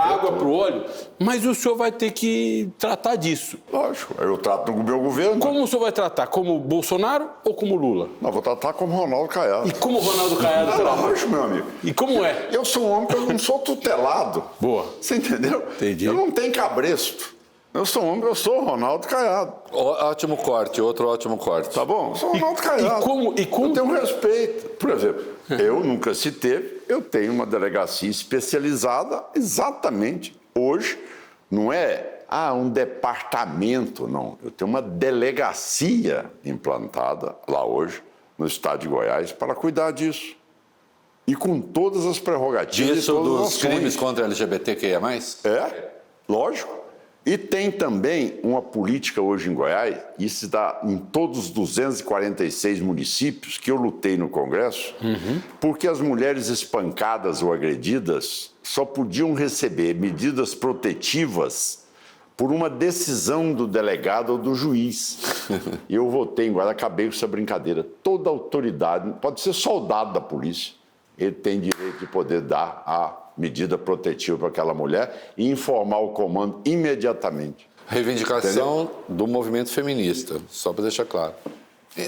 água para o óleo, mas o senhor vai ter que tratar disso. Lógico, eu trato no meu governo. Como o senhor vai tratar? Como Bolsonaro ou como Lula? Não, vou tratar como Ronaldo Caiado. E como Ronaldo Caiado? Lógico, meu amigo. E como é? Eu sou um homem que eu não sou tutelado. Boa. Você entendeu? Entendi. Eu não tenho cabresto. Eu sou um homem, eu sou Ronaldo Caiado. Ótimo corte, outro ótimo corte. Tá bom? Eu sou Ronaldo Caiado. E como... Eu tenho respeito. Por exemplo, eu nunca se teve, eu tenho uma delegacia especializada exatamente hoje. Não é um departamento, não. Eu tenho uma delegacia implantada lá hoje, no estado de Goiás, para cuidar disso. E com todas as prerrogativas. Disso dos crimes contra a LGBTQIA+? É, lógico. E tem também uma política hoje em Goiás, isso está em todos os 246 municípios que eu lutei no Congresso, porque as mulheres espancadas ou agredidas só podiam receber medidas protetivas por uma decisão do delegado ou do juiz. E eu votei em Goiás, acabei com essa brincadeira. Toda autoridade, pode ser soldado da polícia, ele tem direito de poder dar a medida protetiva para aquela mulher e informar o comando imediatamente. Reivindicação do movimento feminista, só para deixar claro.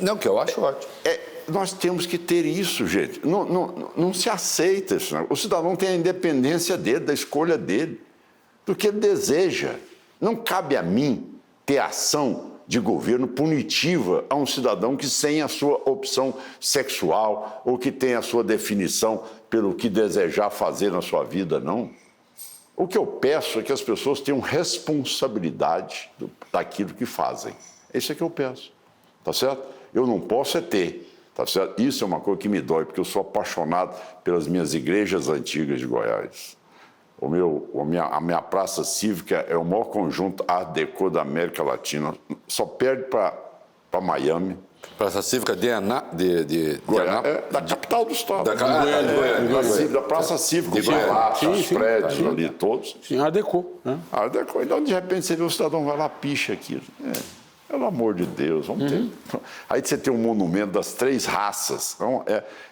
Não, que eu acho ótimo. Nós temos que ter isso, gente. Não se aceita isso. Não. O cidadão tem a independência dele, da escolha dele, do que ele deseja. Não cabe a mim ter ação de governo punitiva a um cidadão que sem a sua opção sexual ou que tem a sua definição pelo que desejar fazer na sua vida, não. O que eu peço é que as pessoas tenham responsabilidade daquilo que fazem. Isso é que eu peço, tá certo? Eu não posso ter, tá certo? Isso é uma coisa que me dói, porque eu sou apaixonado pelas minhas igrejas antigas de Goiás. A minha praça cívica é o maior conjunto Art Deco da América Latina. Só perde para Miami. Praça Cívica de Goiás, da capital do estado. Da Praça Cívica, os prédios ali todos. Sim, Art Deco. Né? Art Deco. Então, de repente, você vê o cidadão vai lá, picha aquilo. Pelo amor de Deus, vamos ter. Aí você tem um monumento das 3 raças. Então,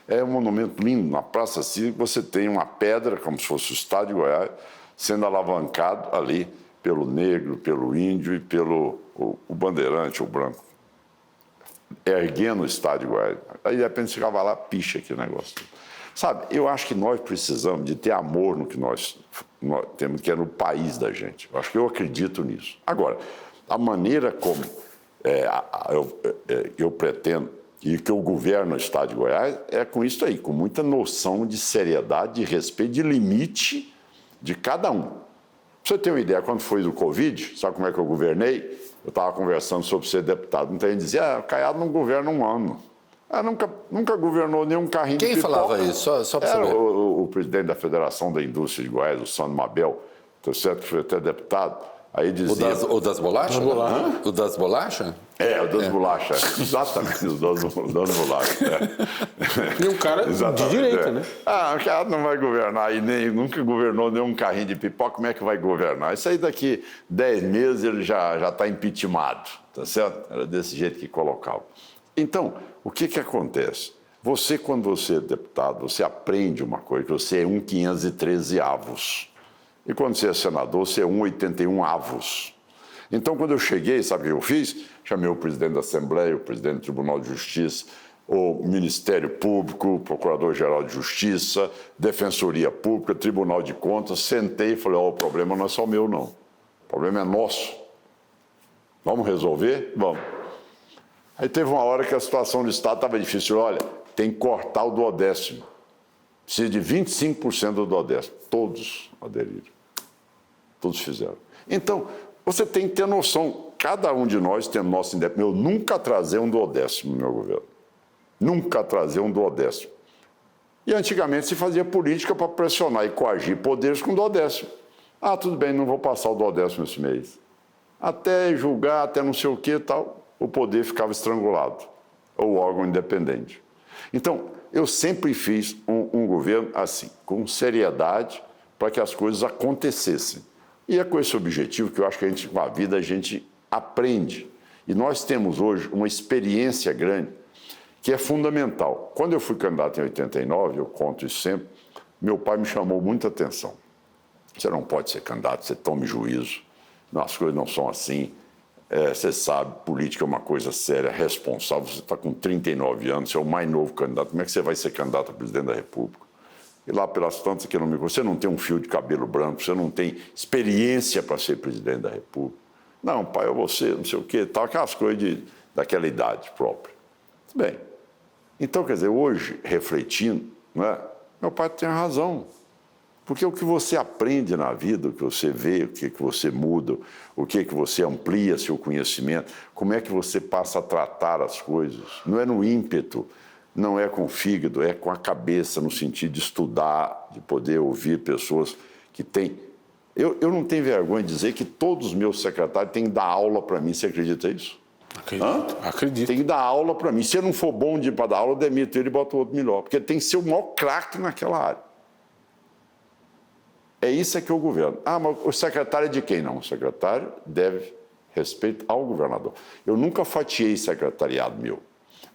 é um monumento lindo. Na Praça Cívica você tem uma pedra, como se fosse o estado de Goiás, sendo alavancado ali pelo negro, pelo índio e pelo o bandeirante, o branco. Erguendo o estado de Goiás. Aí, de repente, você vai lá, picha aquele negócio. Sabe, eu acho que nós precisamos de ter amor no que nós temos, que é no país da gente. Eu acredito nisso. Agora, a maneira como eu pretendo e que eu governo o estado de Goiás é com isso aí, com muita noção de seriedade, de respeito, de limite de cada um. Pra você ter uma ideia, quando foi do Covid, sabe como é que eu governei? Eu estava conversando sobre ser deputado. Muita gente dizia, o Caiado não governa um ano. Nunca governou nenhum carrinho Quem de pipoca. falava isso? Só para saber. O presidente da Federação da Indústria de Goiás, o Sandro Mabel, tá certo, que foi até deputado. Aí dizia... O das bolachas? O das bolachas? O das bolachas. Exatamente, o das bolachas. E um cara de direita, né? O cara não vai governar e nunca governou nenhum carrinho de pipoca, como é que vai governar? Isso aí daqui 10 meses ele já está impeachmentado, tá certo? Era desse jeito que colocava. Então, o que acontece? Você, quando você é deputado, você aprende uma coisa, que você é 1,513 avos. E quando você é senador, você é 1,81 avos. Então, quando eu cheguei, sabe o que eu fiz? Chamei o presidente da Assembleia, o presidente do Tribunal de Justiça, o Ministério Público, o Procurador-Geral de Justiça, Defensoria Pública, Tribunal de Contas, sentei e falei, o problema não é só meu, não. O problema é nosso. Vamos resolver? Vamos. Aí teve uma hora que a situação do Estado estava difícil. Olha, tem que cortar o duodécimo. Precisa de 25% do duodécimo. Todos aderiram. Todos fizeram. Então, você tem que ter noção, cada um de nós tem nosso independência. Eu nunca atrasei um duodécimo no meu governo. Nunca atrasei um duodécimo. E antigamente se fazia política para pressionar e coagir poderes com duodécimo. Tudo bem, não vou passar o duodécimo esse mês. Até julgar, até não sei o que e tal, o poder ficava estrangulado. Ou o órgão independente. Então, eu sempre fiz um governo assim, com seriedade, para que as coisas acontecessem. E é com esse objetivo que eu acho que com a vida a gente aprende. E nós temos hoje uma experiência grande que é fundamental. Quando eu fui candidato em 89, eu conto isso sempre, meu pai me chamou muita atenção. Você não pode ser candidato, você tome juízo. Não, as coisas não são assim. Você sabe, política é uma coisa séria, responsável. Você está com 39 anos, você é o mais novo candidato. Como é que você vai ser candidato a presidente da República? E lá pelas tantas que você não tem um fio de cabelo branco, você não tem experiência para ser presidente da República. Não, pai, eu vou ser, não sei o quê, tal, aquelas coisas daquela idade própria. Bem, então, quer dizer, hoje, refletindo, né, meu pai tem razão. Porque o que você aprende na vida, o que você vê, o que você muda, o que você amplia seu conhecimento, como é que você passa a tratar as coisas, não é no ímpeto, não é com o fígado, é com a cabeça, no sentido de estudar, de poder ouvir pessoas que têm Eu não tenho vergonha de dizer que todos os meus secretários têm que dar aula para mim. Você acredita nisso? Acredito. Tem que dar aula para mim. Se eu não for bom de ir para dar aula, eu demito ele e boto outro melhor. Porque tem que ser o maior craque naquela área. É isso que é o governo. Ah, mas o secretário é de quem? Não, o secretário deve respeito ao governador. Eu nunca fatiei secretariado meu.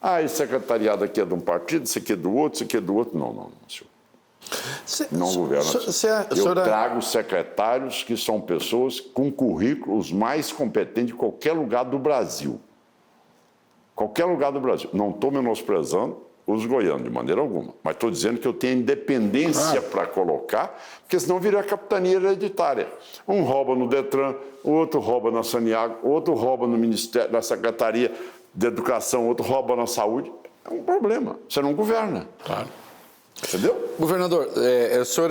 Ah, esse secretariado aqui é de um partido, esse aqui é do outro, esse aqui é do outro. Não, senhor. Não governa. Eu trago secretários que são pessoas com currículos mais competentes de qualquer lugar do Brasil. Qualquer lugar do Brasil. Não estou menosprezando os goianos, de maneira alguma. Mas estou dizendo que eu tenho independência para colocar, porque senão vira capitania hereditária. Um rouba no Detran, o outro rouba na Saniago, o outro rouba no Ministério, na Secretaria de Educação, o outro rouba na Saúde. É um problema. Você não governa. Claro. Entendeu? Governador, o senhor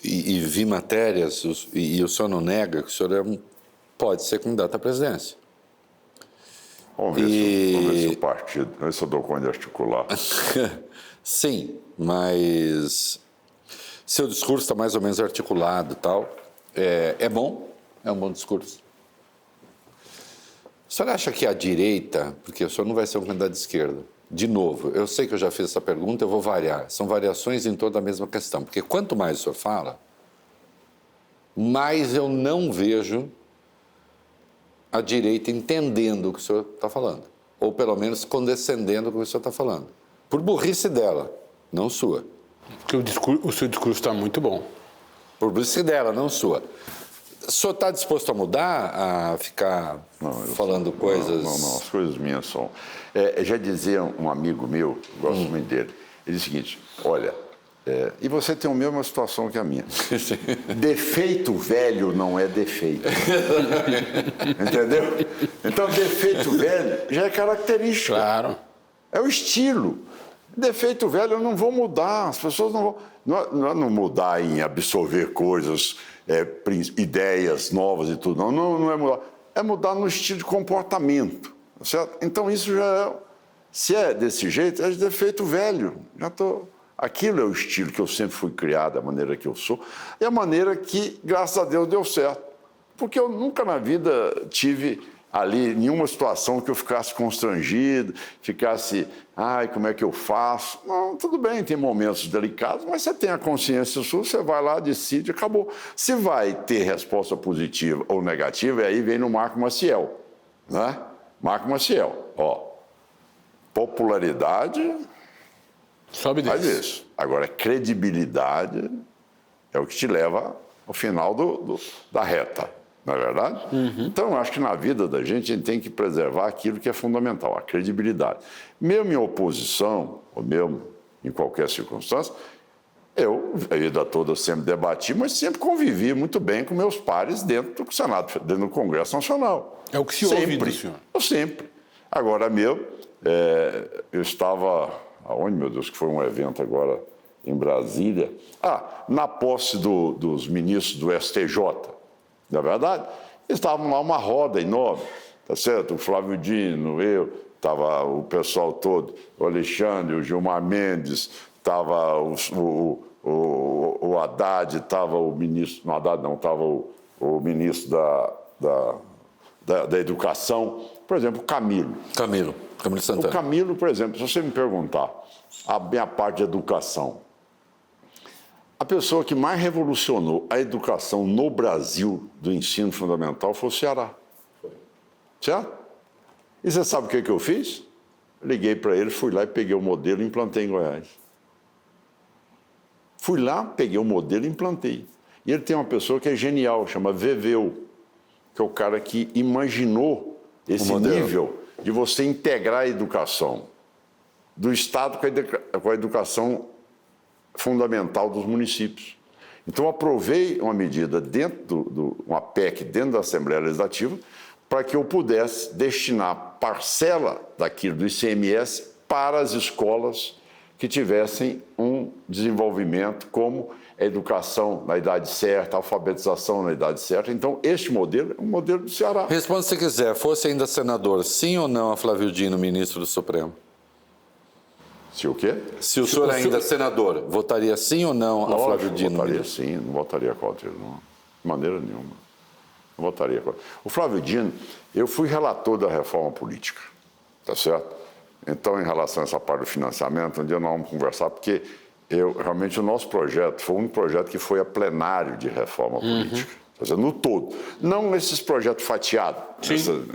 e vi matérias, e o senhor não nega que o senhor pode ser candidato à presidência. Vamos ver se o partido, vamos ver se eu dou conta de articular. Sim, mas seu discurso está mais ou menos articulado e tal. É bom, é um bom discurso. O senhor acha que a direita, porque o senhor não vai ser um candidato de esquerda, de novo, eu sei que eu já fiz essa pergunta, eu vou variar. São variações em torno da mesma questão, porque quanto mais o senhor fala, mais eu não vejo a direita entendendo o que o senhor está falando, ou pelo menos condescendendo com o que o senhor está falando, por burrice dela, não sua. Porque o seu discurso está muito bom. Por burrice dela, não sua. O senhor está disposto a mudar, a ficar falando coisas... Não, as coisas minhas são... já dizia um amigo meu, gosto muito dele, ele disse o seguinte, olha, e você tem a mesma situação que a minha. Defeito velho não é defeito. Entendeu? Então, defeito velho já é característica. Claro. É o estilo. Defeito velho eu não vou mudar. As pessoas não vão... Não mudar em absorver coisas, ideias novas e tudo. Não é mudar. É mudar no estilo de comportamento. Certo? Então, isso já é... Se é desse jeito, é de defeito velho. Já estou... Aquilo é o estilo que eu sempre fui criado, a maneira que eu sou, e a maneira que, graças a Deus, deu certo. Porque eu nunca na vida tive ali nenhuma situação que eu ficasse constrangido, ficasse, como é que eu faço? Não, tudo bem, tem momentos delicados, mas você tem a consciência sua, você vai lá, decide, acabou. Se vai ter resposta positiva ou negativa, aí vem no Marco Maciel, né? Marco Maciel, popularidade... Sobe Faz isso. Agora, credibilidade é o que te leva ao final da reta, não é verdade? Então, acho que na vida da gente, a gente tem que preservar aquilo que é fundamental, a credibilidade. Mesmo em oposição, ou mesmo em qualquer circunstância, eu, a vida toda, sempre debati, mas sempre convivi muito bem com meus pares dentro do Senado, dentro do Congresso Nacional. É o que se ouve do senhor. Eu sempre. Agora, eu estava... Aonde, meu Deus, que foi um evento agora em Brasília? Na posse dos ministros do STJ, não é verdade? Eles estavam lá, uma roda enorme, tá certo? O Flávio Dino, eu, estava o pessoal todo, o Alexandre, o Gilmar Mendes, estava o Haddad, estava o ministro, não, Haddad não, estava o ministro da Educação, por exemplo, Camilo Santana. O Camilo, por exemplo, se você me perguntar a minha parte de educação, a pessoa que mais revolucionou a educação no Brasil do ensino fundamental foi o Ceará. Certo? E você sabe o que eu fiz? Liguei para ele, fui lá e peguei o modelo e implantei em Goiás. Fui lá, peguei o modelo e implantei. E ele tem uma pessoa que é genial, chama Veveu, que é o cara que imaginou esse nível de você integrar a educação do Estado com a educação fundamental dos municípios. Então, aprovei uma medida dentro uma PEC, dentro da Assembleia Legislativa, para que eu pudesse destinar parcela daquilo do ICMS para as escolas que tivessem um desenvolvimento como a educação na idade certa, a alfabetização na idade certa. Então, este modelo é um modelo do Ceará. Responda se quiser. Fosse ainda senador, sim ou não a Flávio Dino, ministro do Supremo? Se o quê? Se o senhor ainda é senador, votaria sim ou não a Flávio Dino? Votaria sim, não votaria contra ele, não. De maneira nenhuma. Não votaria contra. O Flávio Dino, eu fui relator da reforma política, tá certo? Então, em relação a essa parte do financiamento, um dia nós vamos conversar, porque realmente o nosso projeto foi um projeto que foi a plenário de reforma política. Quer dizer, no todo. Não esses projetos fatiados,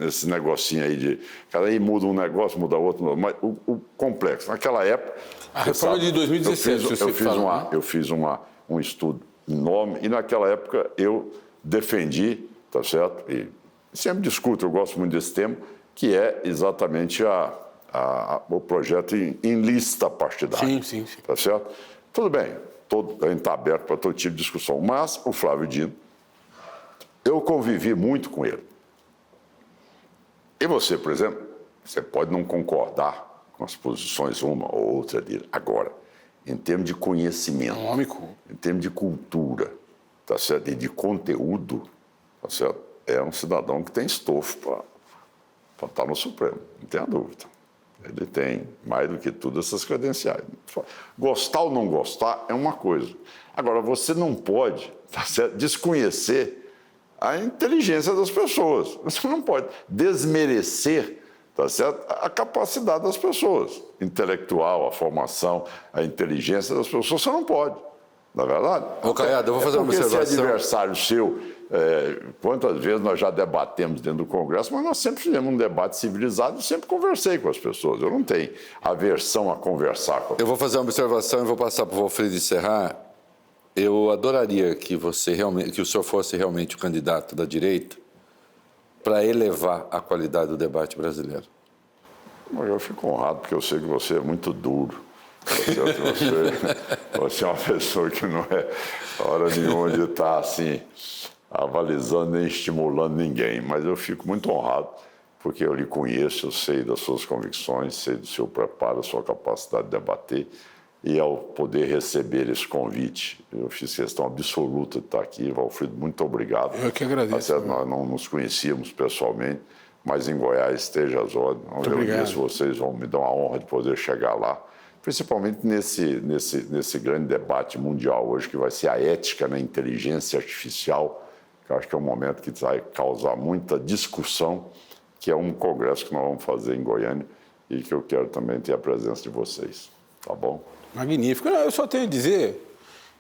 esse negocinho aí de... Cada aí muda um negócio, muda outro, mas o complexo. Naquela época... A reforma de 2016, eu fiz um estudo enorme e naquela época eu defendi, tá certo? E sempre discuto, eu gosto muito desse tema, que é exatamente o projeto em lista partidária. Sim. Tá certo? Tudo bem, a gente está aberto para todo tipo de discussão, mas o Flávio Dino, eu convivi muito com ele. E você, por exemplo, você pode não concordar com as posições uma ou outra dele. Agora, em termos de conhecimento, em termos de cultura, tá certo? E de conteúdo, tá certo? É um cidadão que tem estofo para estar no Supremo, não tenha dúvida. Ele tem, mais do que tudo, essas credenciais. Gostar ou não gostar é uma coisa. Agora, você não pode, tá certo, desconhecer a inteligência das pessoas. Você não pode desmerecer, tá certo, a capacidade das pessoas, intelectual, a formação, a inteligência das pessoas. Você não pode, na verdade. Ô, Caiado, eu vou fazer uma observação. Porque se é adversário seu, quantas vezes nós já debatemos dentro do Congresso, mas nós sempre fizemos um debate civilizado e sempre conversei com as pessoas. Eu não tenho aversão a conversar com as pessoas. Eu vou fazer uma observação e vou passar para o Valfrido encerrar. Eu adoraria que o senhor fosse realmente o candidato da direita para elevar a qualidade do debate brasileiro. Eu fico honrado, porque eu sei que você é muito duro. Você é uma pessoa que não é hora nenhuma de estar assim, avalizando nem estimulando ninguém. Mas eu fico muito honrado, porque eu lhe conheço, eu sei das suas convicções, sei do seu preparo, da sua capacidade de debater. E ao poder receber esse convite, eu fiz questão absoluta de estar aqui. Valfrido, muito obrigado. Eu que agradeço. Nós não nos conhecíamos pessoalmente, mas em Goiás esteja às ordens. Eu disse, vocês vão me dar uma honra de poder chegar lá, principalmente nesse grande debate mundial hoje, que vai ser a ética na inteligência artificial, que eu acho que é um momento que vai causar muita discussão, que é um congresso que nós vamos fazer em Goiânia e que eu quero também ter a presença de vocês. Tá bom? Magnífico. Eu só tenho a dizer,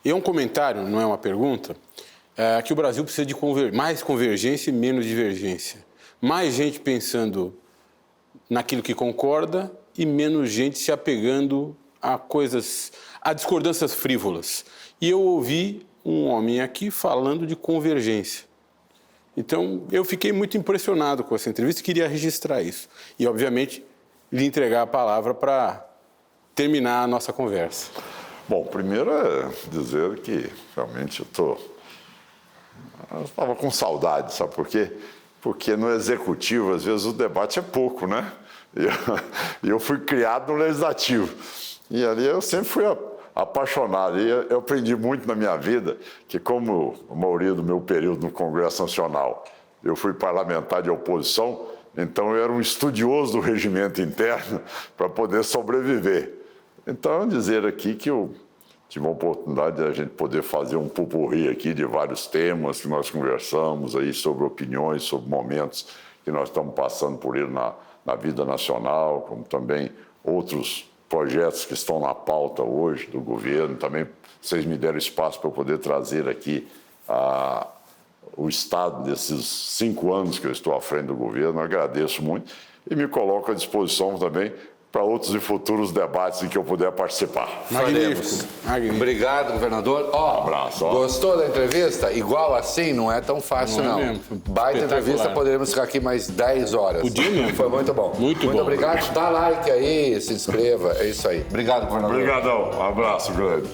e é um comentário, não é uma pergunta, que o Brasil precisa de mais convergência e menos divergência. Mais gente pensando naquilo que concorda e menos gente se apegando a discordâncias frívolas. E eu ouvi um homem aqui falando de convergência. Então, eu fiquei muito impressionado com essa entrevista e queria registrar isso. E, obviamente, lhe entregar a palavra para terminar a nossa conversa. Bom, primeiro é dizer que realmente eu estava com saudade, sabe por quê? Porque no Executivo, às vezes, o debate é pouco, né? E eu fui criado no Legislativo. E ali eu sempre fui apaixonado. E eu aprendi muito na minha vida que, como a maioria do meu período no Congresso Nacional, eu fui parlamentar de oposição, então eu era um estudioso do regimento interno para poder sobreviver. Então, dizer aqui que eu tive a oportunidade de a gente poder fazer um pupurri aqui de vários temas que nós conversamos aí sobre opiniões, sobre momentos que nós estamos passando por ele na vida nacional, como também outros projetos que estão na pauta hoje do governo. Também vocês me deram espaço para eu poder trazer aqui o estado desses 5 anos que eu estou à frente do governo. Eu agradeço muito e me coloco à disposição também para outros e futuros debates em que eu puder participar. Magnífico. Obrigado, governador. Um abraço. Gostou da entrevista? Igual assim, não é tão fácil, não. Mesmo. Baita entrevista, poderemos ficar aqui mais 10 horas. Podia mesmo. Foi muito bom. Muito bom. Obrigado. Dá like aí, se inscreva. É isso aí. Obrigado, governador. Obrigadão. Um abraço grande.